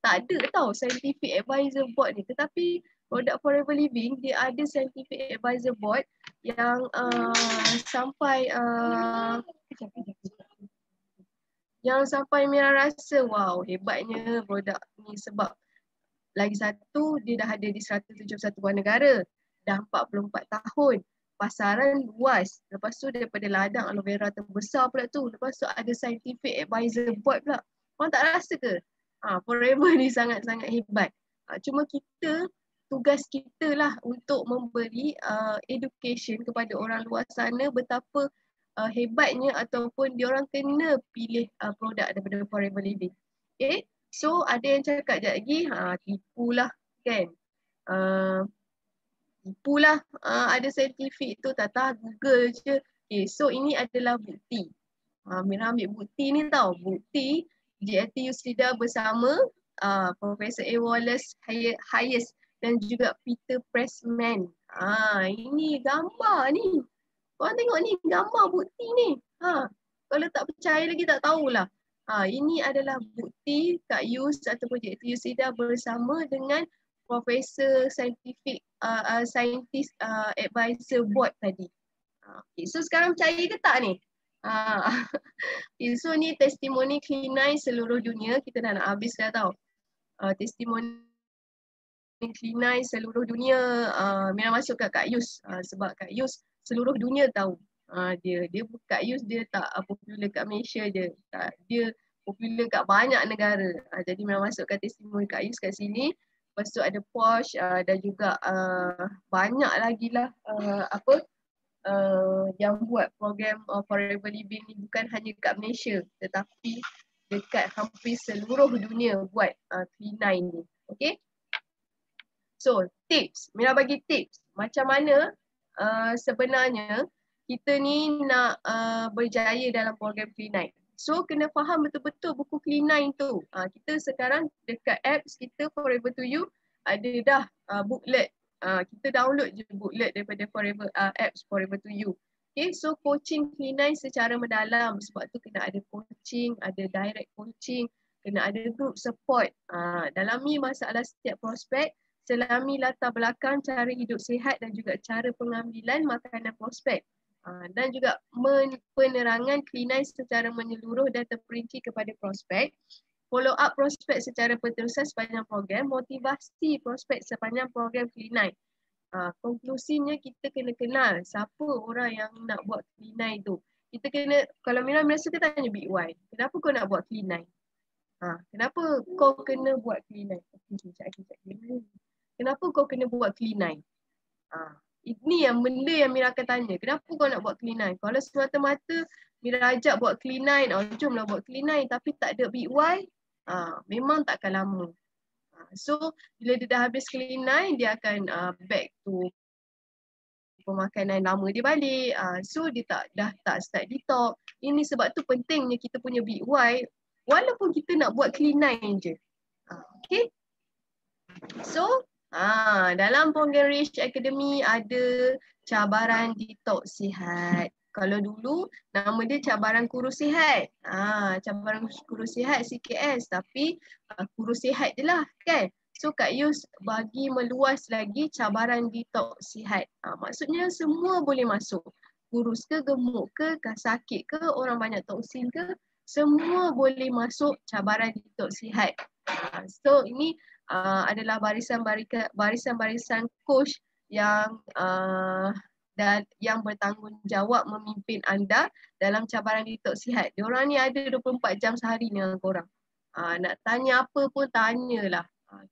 tak ada tau Scientific Advisor Board ni, tetapi produk Forever Living dia ada Scientific Advisor Board yang sampai Mira rasa wow, hebatnya produk ni, sebab lagi satu dia dah ada di 171 buah negara, dah 44 tahun, pasaran luas. Lepas tu daripada ladang aloe vera terbesar pula tu, lepas tu ada Scientific Advisor Board pula. Korang tak rasa ke? Forever ni sangat-sangat hebat. Cuma tugas kita lah untuk memberi education kepada orang luar sana betapa hebatnya ataupun diorang kena pilih produk daripada Forever Living. Okay, so ada yang cakap sekejap lagi, tipulah kan. Tipulah, ada saintifik tu, tak tahu Google je. Okay, so ini adalah bukti. Mira ambil bukti ni tau, bukti JLT Yusrida bersama Profesor A. Wallace Hayes dan juga Peter Pressman. Ini gambar ni. Korang tengok ni gambar bukti ni. Kalau tak percaya lagi tak tahulah. Ini adalah bukti Kak Yus ataupun JLT Yusrida bersama dengan Profesor Scientific Scientist Advisor Board tadi. Okay, so sekarang percaya ke tak ni? Okay, so ni testimoni Clean9 seluruh dunia. Kita dah nak habis dah tau. Testimoni Clean9 seluruh dunia. Mira masuk kat Kak Yus sebab Kak Yus seluruh dunia tahu. Kak Yus dia tak popular kat Malaysia je. Dia popular kat banyak negara. Jadi Mira masuk kat testimoni Kak Yus kat sini. Lepas tu ada Posh dan juga banyak lagi lah yang buat program Forever Living ni bukan hanya kat Malaysia tetapi dekat hampir seluruh dunia buat Clean9 ni. Okay. So tips, Mira bagi tips macam mana sebenarnya kita ni nak berjaya dalam program Clean9. So kena faham betul-betul buku Clean9 tu. Kita sekarang dekat apps kita Forever to You ada dah booklet. Kita download je booklet daripada apps Forever to You. Okay, so coaching Clean9 secara mendalam, sebab tu kena ada coaching, ada direct coaching, kena ada group support. Dalami masalah setiap prospek, selami latar belakang cara hidup sihat dan juga cara pengambilan makanan prospek. Dan juga penerangan Clean9 secara menyeluruh dan terperinci kepada prospek, follow up prospek secara berterusan sepanjang program, motivasi prospek sepanjang program Clean9. Konklusinya kita kena kenal siapa orang yang nak buat Clean9 tu. Kita kena, kalau Mira suka tanya Big Y, kenapa kau nak buat Clean9? Kenapa kau kena buat Clean9? Kenapa kau kena buat Clean9? Ini yang benda yang Mira akan tanya. Kenapa kau nak buat Clean9? Kalau semata-mata Mira ajak buat Clean9, jomlah buat Clean9 tapi tak ada Big Y, memang takkan lama. So bila dia dah habis Clean9, dia akan back to pemakanan lama dia balik. So dia dah tak start detox. Ini sebab tu pentingnya kita punya Big Y walaupun kita nak buat Clean9 je. Okay. So Dalam program Rich Academy ada cabaran detox sihat. Kalau dulu nama dia cabaran kurus sihat. Cabaran kurus sihat CKS, tapi kurus sihat je lah kan. So Kak Yus bagi meluas lagi cabaran detox sihat. Maksudnya semua boleh masuk. Kurus ke, gemuk ke, sakit ke, orang banyak toksin ke, semua boleh masuk cabaran detox sihat. So ini adalah barisan-barisan coach yang dan yang bertanggungjawab memimpin anda dalam cabaran detox sihat. Diorang ni ada 24 jam sehari dengan korang. Nak tanya apa pun tanyalah.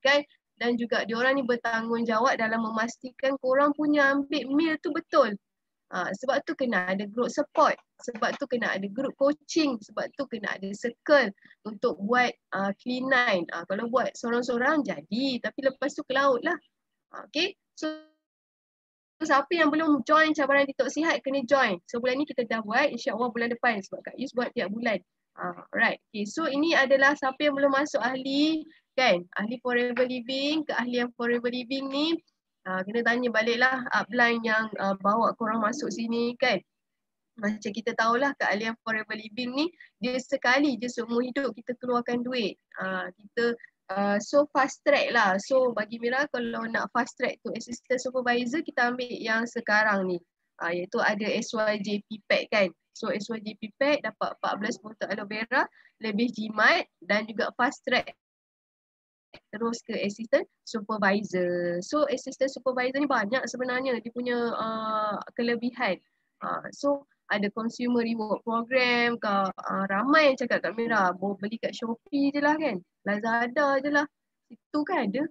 Kan? Dan juga diorang ni bertanggungjawab dalam memastikan korang punya ambil meal tu betul. Sebab tu kena ada group support, sebab tu kena ada group coaching, sebab tu kena ada circle untuk buat clean line. Kalau buat seorang-seorang jadi, tapi lepas tu ke laut lah. Okay, so siapa yang belum join cabaran detox sihat kena join. So bulan ni kita dah buat, insya-Allah bulan depan sebab Kak Yus buat tiap bulan. Alright, okay, so ini adalah siapa yang belum masuk ahli kan, ahli forever living, keahlian forever living ni kena tanya baliklah upline yang bawa korang masuk sini kan. Macam kita tahulah keahlian forever living ni dia sekali je seumur hidup kita keluarkan duit. Kita so fast track lah. So bagi Mira kalau nak fast track tu assistant supervisor kita ambil yang sekarang ni. Iaitu ada SYJP pack kan. So SYJP pack dapat 14 botol aloe vera, lebih jimat dan juga fast track terus ke assistant supervisor. So assistant supervisor ni banyak sebenarnya dia punya kelebihan. So ada consumer reward program, ramai yang cakap kat Mira, beli kat Shopee je lah kan, Lazada je lah, itu kan ada.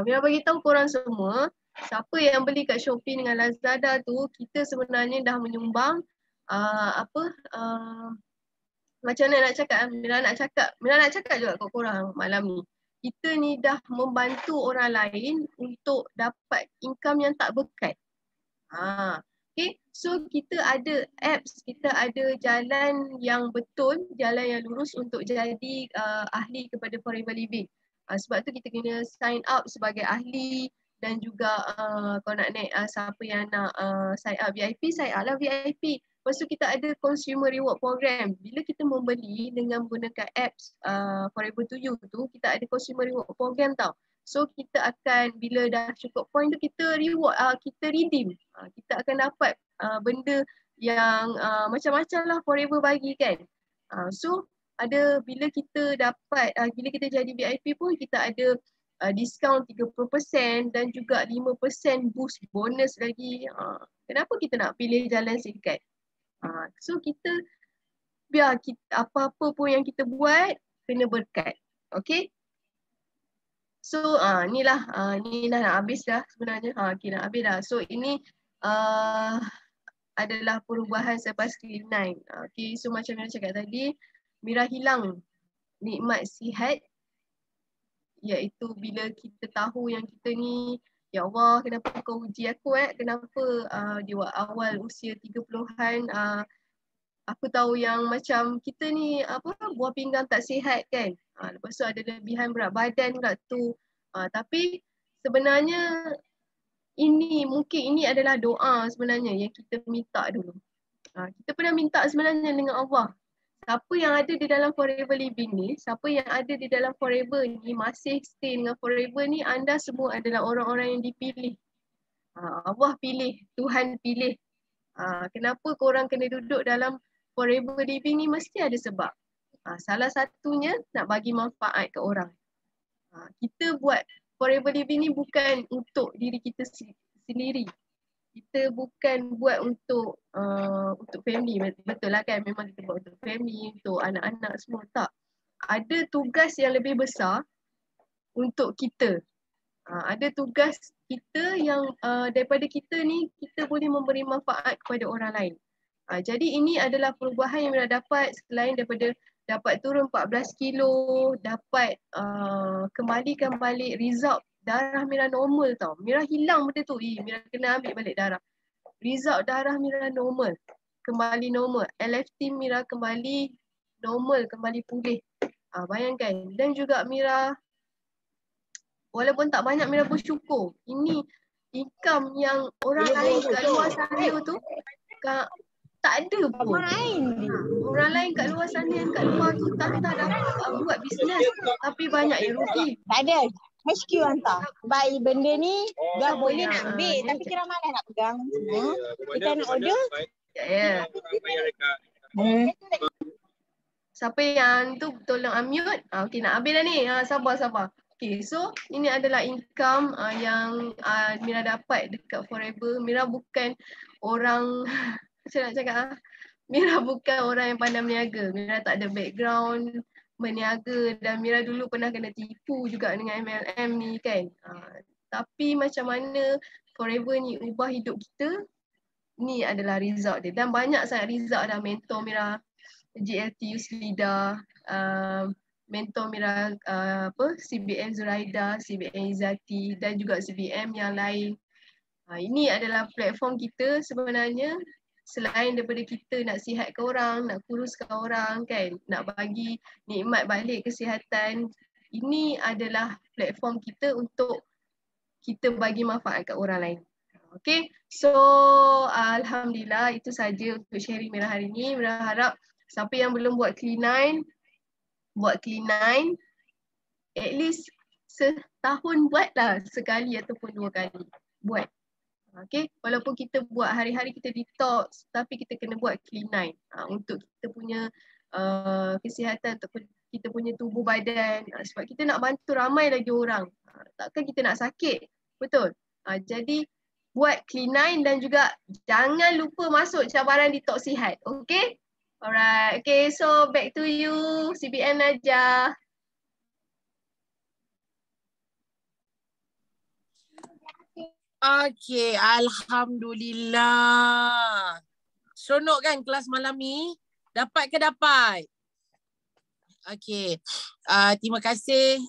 Mira bagi tahu korang semua, siapa yang beli kat Shopee dengan Lazada tu, kita sebenarnya dah menyumbang macam mana nak cakap, Mira nak cakap juga kat korang malam ni. Kita ni dah membantu orang lain untuk dapat income yang tak berkat. Okay, so kita ada apps, kita ada jalan yang betul, jalan yang lurus untuk jadi ahli kepada forever living. Sebab tu kita kena sign up sebagai ahli dan juga kalau nak naik siapa yang nak sign up VIP, sign up lah VIP. Lepas tu kita ada consumer reward program. Bila kita membeli dengan menggunakan apps Forever to You tu, kita ada consumer reward program tau. So kita akan bila dah cukup point tu kita reward, kita redeem. Kita akan dapat benda yang macam-macam lah Forever bagi kan. So ada bila kita dapat, bila kita jadi VIP pun kita ada diskaun 30% dan juga 5% boost bonus lagi. Kenapa kita nak pilih jalan singkat? So kita biar kita, apa-apa pun yang kita buat kena berkat. Okay? So ni lah nak habis dah sebenarnya. Okay, nak habis dah. So ini adalah perubahan selepas clean line. Okay, so macam Mira cakap tadi, Mira hilang nikmat sihat, iaitu bila kita tahu yang kita ni, ya Allah kenapa kau uji aku kenapa di awal usia 30-an aku tahu yang macam kita ni buah pinggang tak sihat kan. Lepas tu ada lebihan berat badan pula tu. Tapi sebenarnya mungkin ini adalah doa sebenarnya yang kita minta dulu. Kita pernah minta sebenarnya dengan Allah. Siapa yang ada di dalam forever living ni, siapa yang ada di dalam forever ni, masih stay dengan forever ni, anda semua adalah orang-orang yang dipilih. Allah pilih, Tuhan pilih. Kenapa korang kena duduk dalam forever living ni, mesti ada sebab. Salah satunya nak bagi manfaat ke orang. Kita buat forever living ni bukan untuk diri kita sendiri. Kita bukan buat untuk family, betul lah kan, memang kita buat untuk family, untuk anak-anak semua, tak. Ada tugas yang lebih besar untuk kita. Ada tugas kita yang daripada kita ni, kita boleh memberi manfaat kepada orang lain. Jadi ini adalah perubahan yang Mira dapat selain daripada dapat turun 14 kilo, dapat kembalikan balik result darah Mira normal tau. Mira hilang benda tu. Mira kena ambil balik darah. Result darah Mira normal. Kembali normal. LFT Mira kembali normal, kembali pulih. Bayangkan. Dan juga Mira walaupun tak banyak Mira bersyukur. Ini income yang orang lain kat luar sana tu tak ada pun. Orang lain kat luar sana yang kat luar tu tak dapat buat bisnes tapi banyak yang rugi. Tak ada. HQ hantar. Baik benda ni dah boleh nak ambil tapi kira mana nak pegang semua. Kita nak order. Ya. Siapa yang tu tolong unmute. Okey nak habis dah ni. Sabar. Okay, so ini adalah income yang Mira dapat dekat Forever. Mira bukan orang macam nak cakap Mira bukan orang yang pandai berniaga. Mira tak ada background berniaga dan Mira dulu pernah kena tipu juga dengan MLM ni kan. Tapi macam mana Forever ni ubah hidup kita, ni adalah result dia. Dan banyak sangat result dah mentor Mira, GLT Yuslida, mentor Mira CBM Zuraida, CBM Izzati dan juga CBM yang lain. Ini adalah platform kita sebenarnya. Selain daripada kita nak sihatkan orang, nak kuruskan orang kan, nak bagi nikmat balik kesihatan, ini adalah platform kita untuk kita bagi manfaat kat orang lain. Okay, so Alhamdulillah itu saja untuk sharing Mira hari ini. Mira harap siapa yang belum buat Clean9, buat Clean9 at least setahun buatlah sekali ataupun 2 kali buat. Okay, walaupun kita buat hari-hari kita detox tapi kita kena buat Clean9 untuk kita punya kesihatan, untuk kita punya tubuh badan, sebab kita nak bantu ramai lagi orang. Takkan kita nak sakit, betul? Jadi buat Clean9 dan juga jangan lupa masuk cabaran detox sihat. Okay? Alright, okay, so back to you CBM Najah. Okay, Alhamdulillah. Seronok kan kelas malam ni? Dapat ke dapat? Okay, terima kasih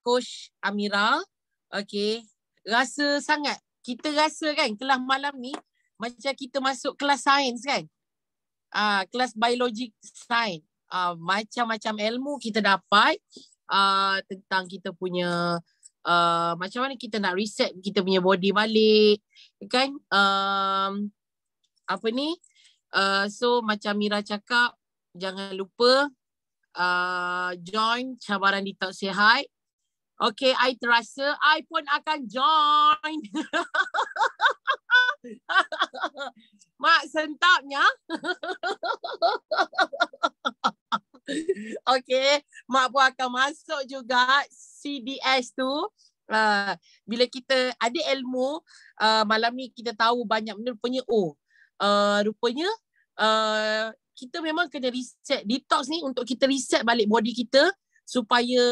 Coach Amira. Okay, rasa sangat. Kita rasa kan kelas malam ni macam kita masuk kelas sains kan? Kelas biologi sains. Macam-macam ilmu kita dapat tentang kita punya macam mana kita nak reset kita punya body balik kan, so macam Mira cakap, jangan lupa join cabaran detox sihat. Okay, I terasa I pun akan join. Mak sentapnya. Okay, Mak pun akan masuk juga CDS tu. Bila kita ada ilmu, malam ni kita tahu banyak benda, rupanya rupanya kita memang kena reset. Detox ni untuk kita reset balik body kita supaya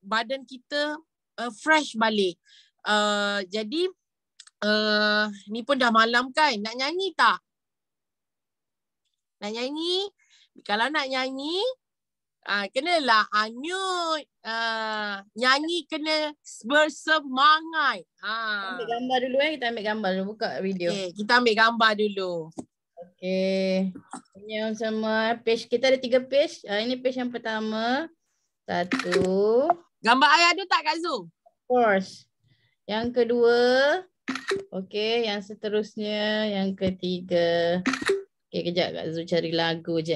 badan kita fresh balik. Jadi ni pun dah malam kan, nak nyanyi tak? Nak nyanyi? Kalau nak nyanyi, kenalah unmute. Nyanyi kena bersemangat. Ambil gambar dulu kita ambil gambar dulu, buka video. Okay, kita ambil gambar dulu. Okay. Ini sama page, kita ada 3 page. Ini page yang pertama. 1. Gambar ayah ada tak kat Zoom? Of course. Yang kedua. Okay, yang seterusnya. Yang ketiga. Okay, kejap Kak Zul cari lagu je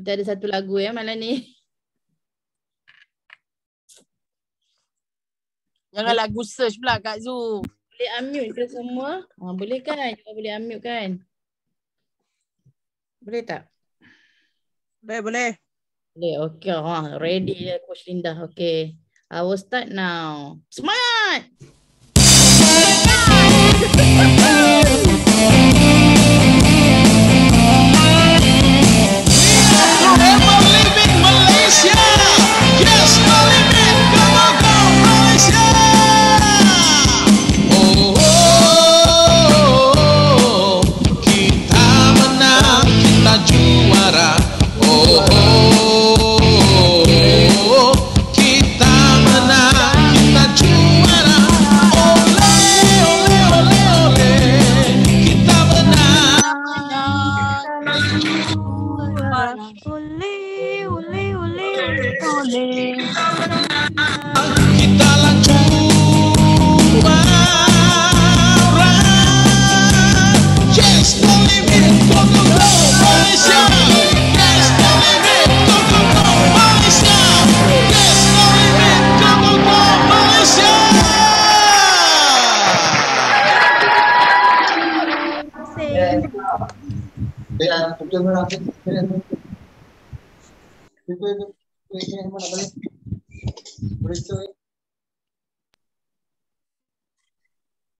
Kita ada 1 lagu malam ni. Jangan lagu search pula Kak Zul. Boleh unmute ke semua? Boleh kan? Kita boleh unmute kan? Boleh tak? Boleh. Boleh, okay. Ready je Coach Linda. Okay. I will start now. Semangat! Kita menang, kita juara. boleh. Kita lanjut Yes, no limit, go go go, Malaysia. Yes, no limit, go go go, Malaysia. Yes, no limit, go go go, Malaysia. Itu mana balik? Boleh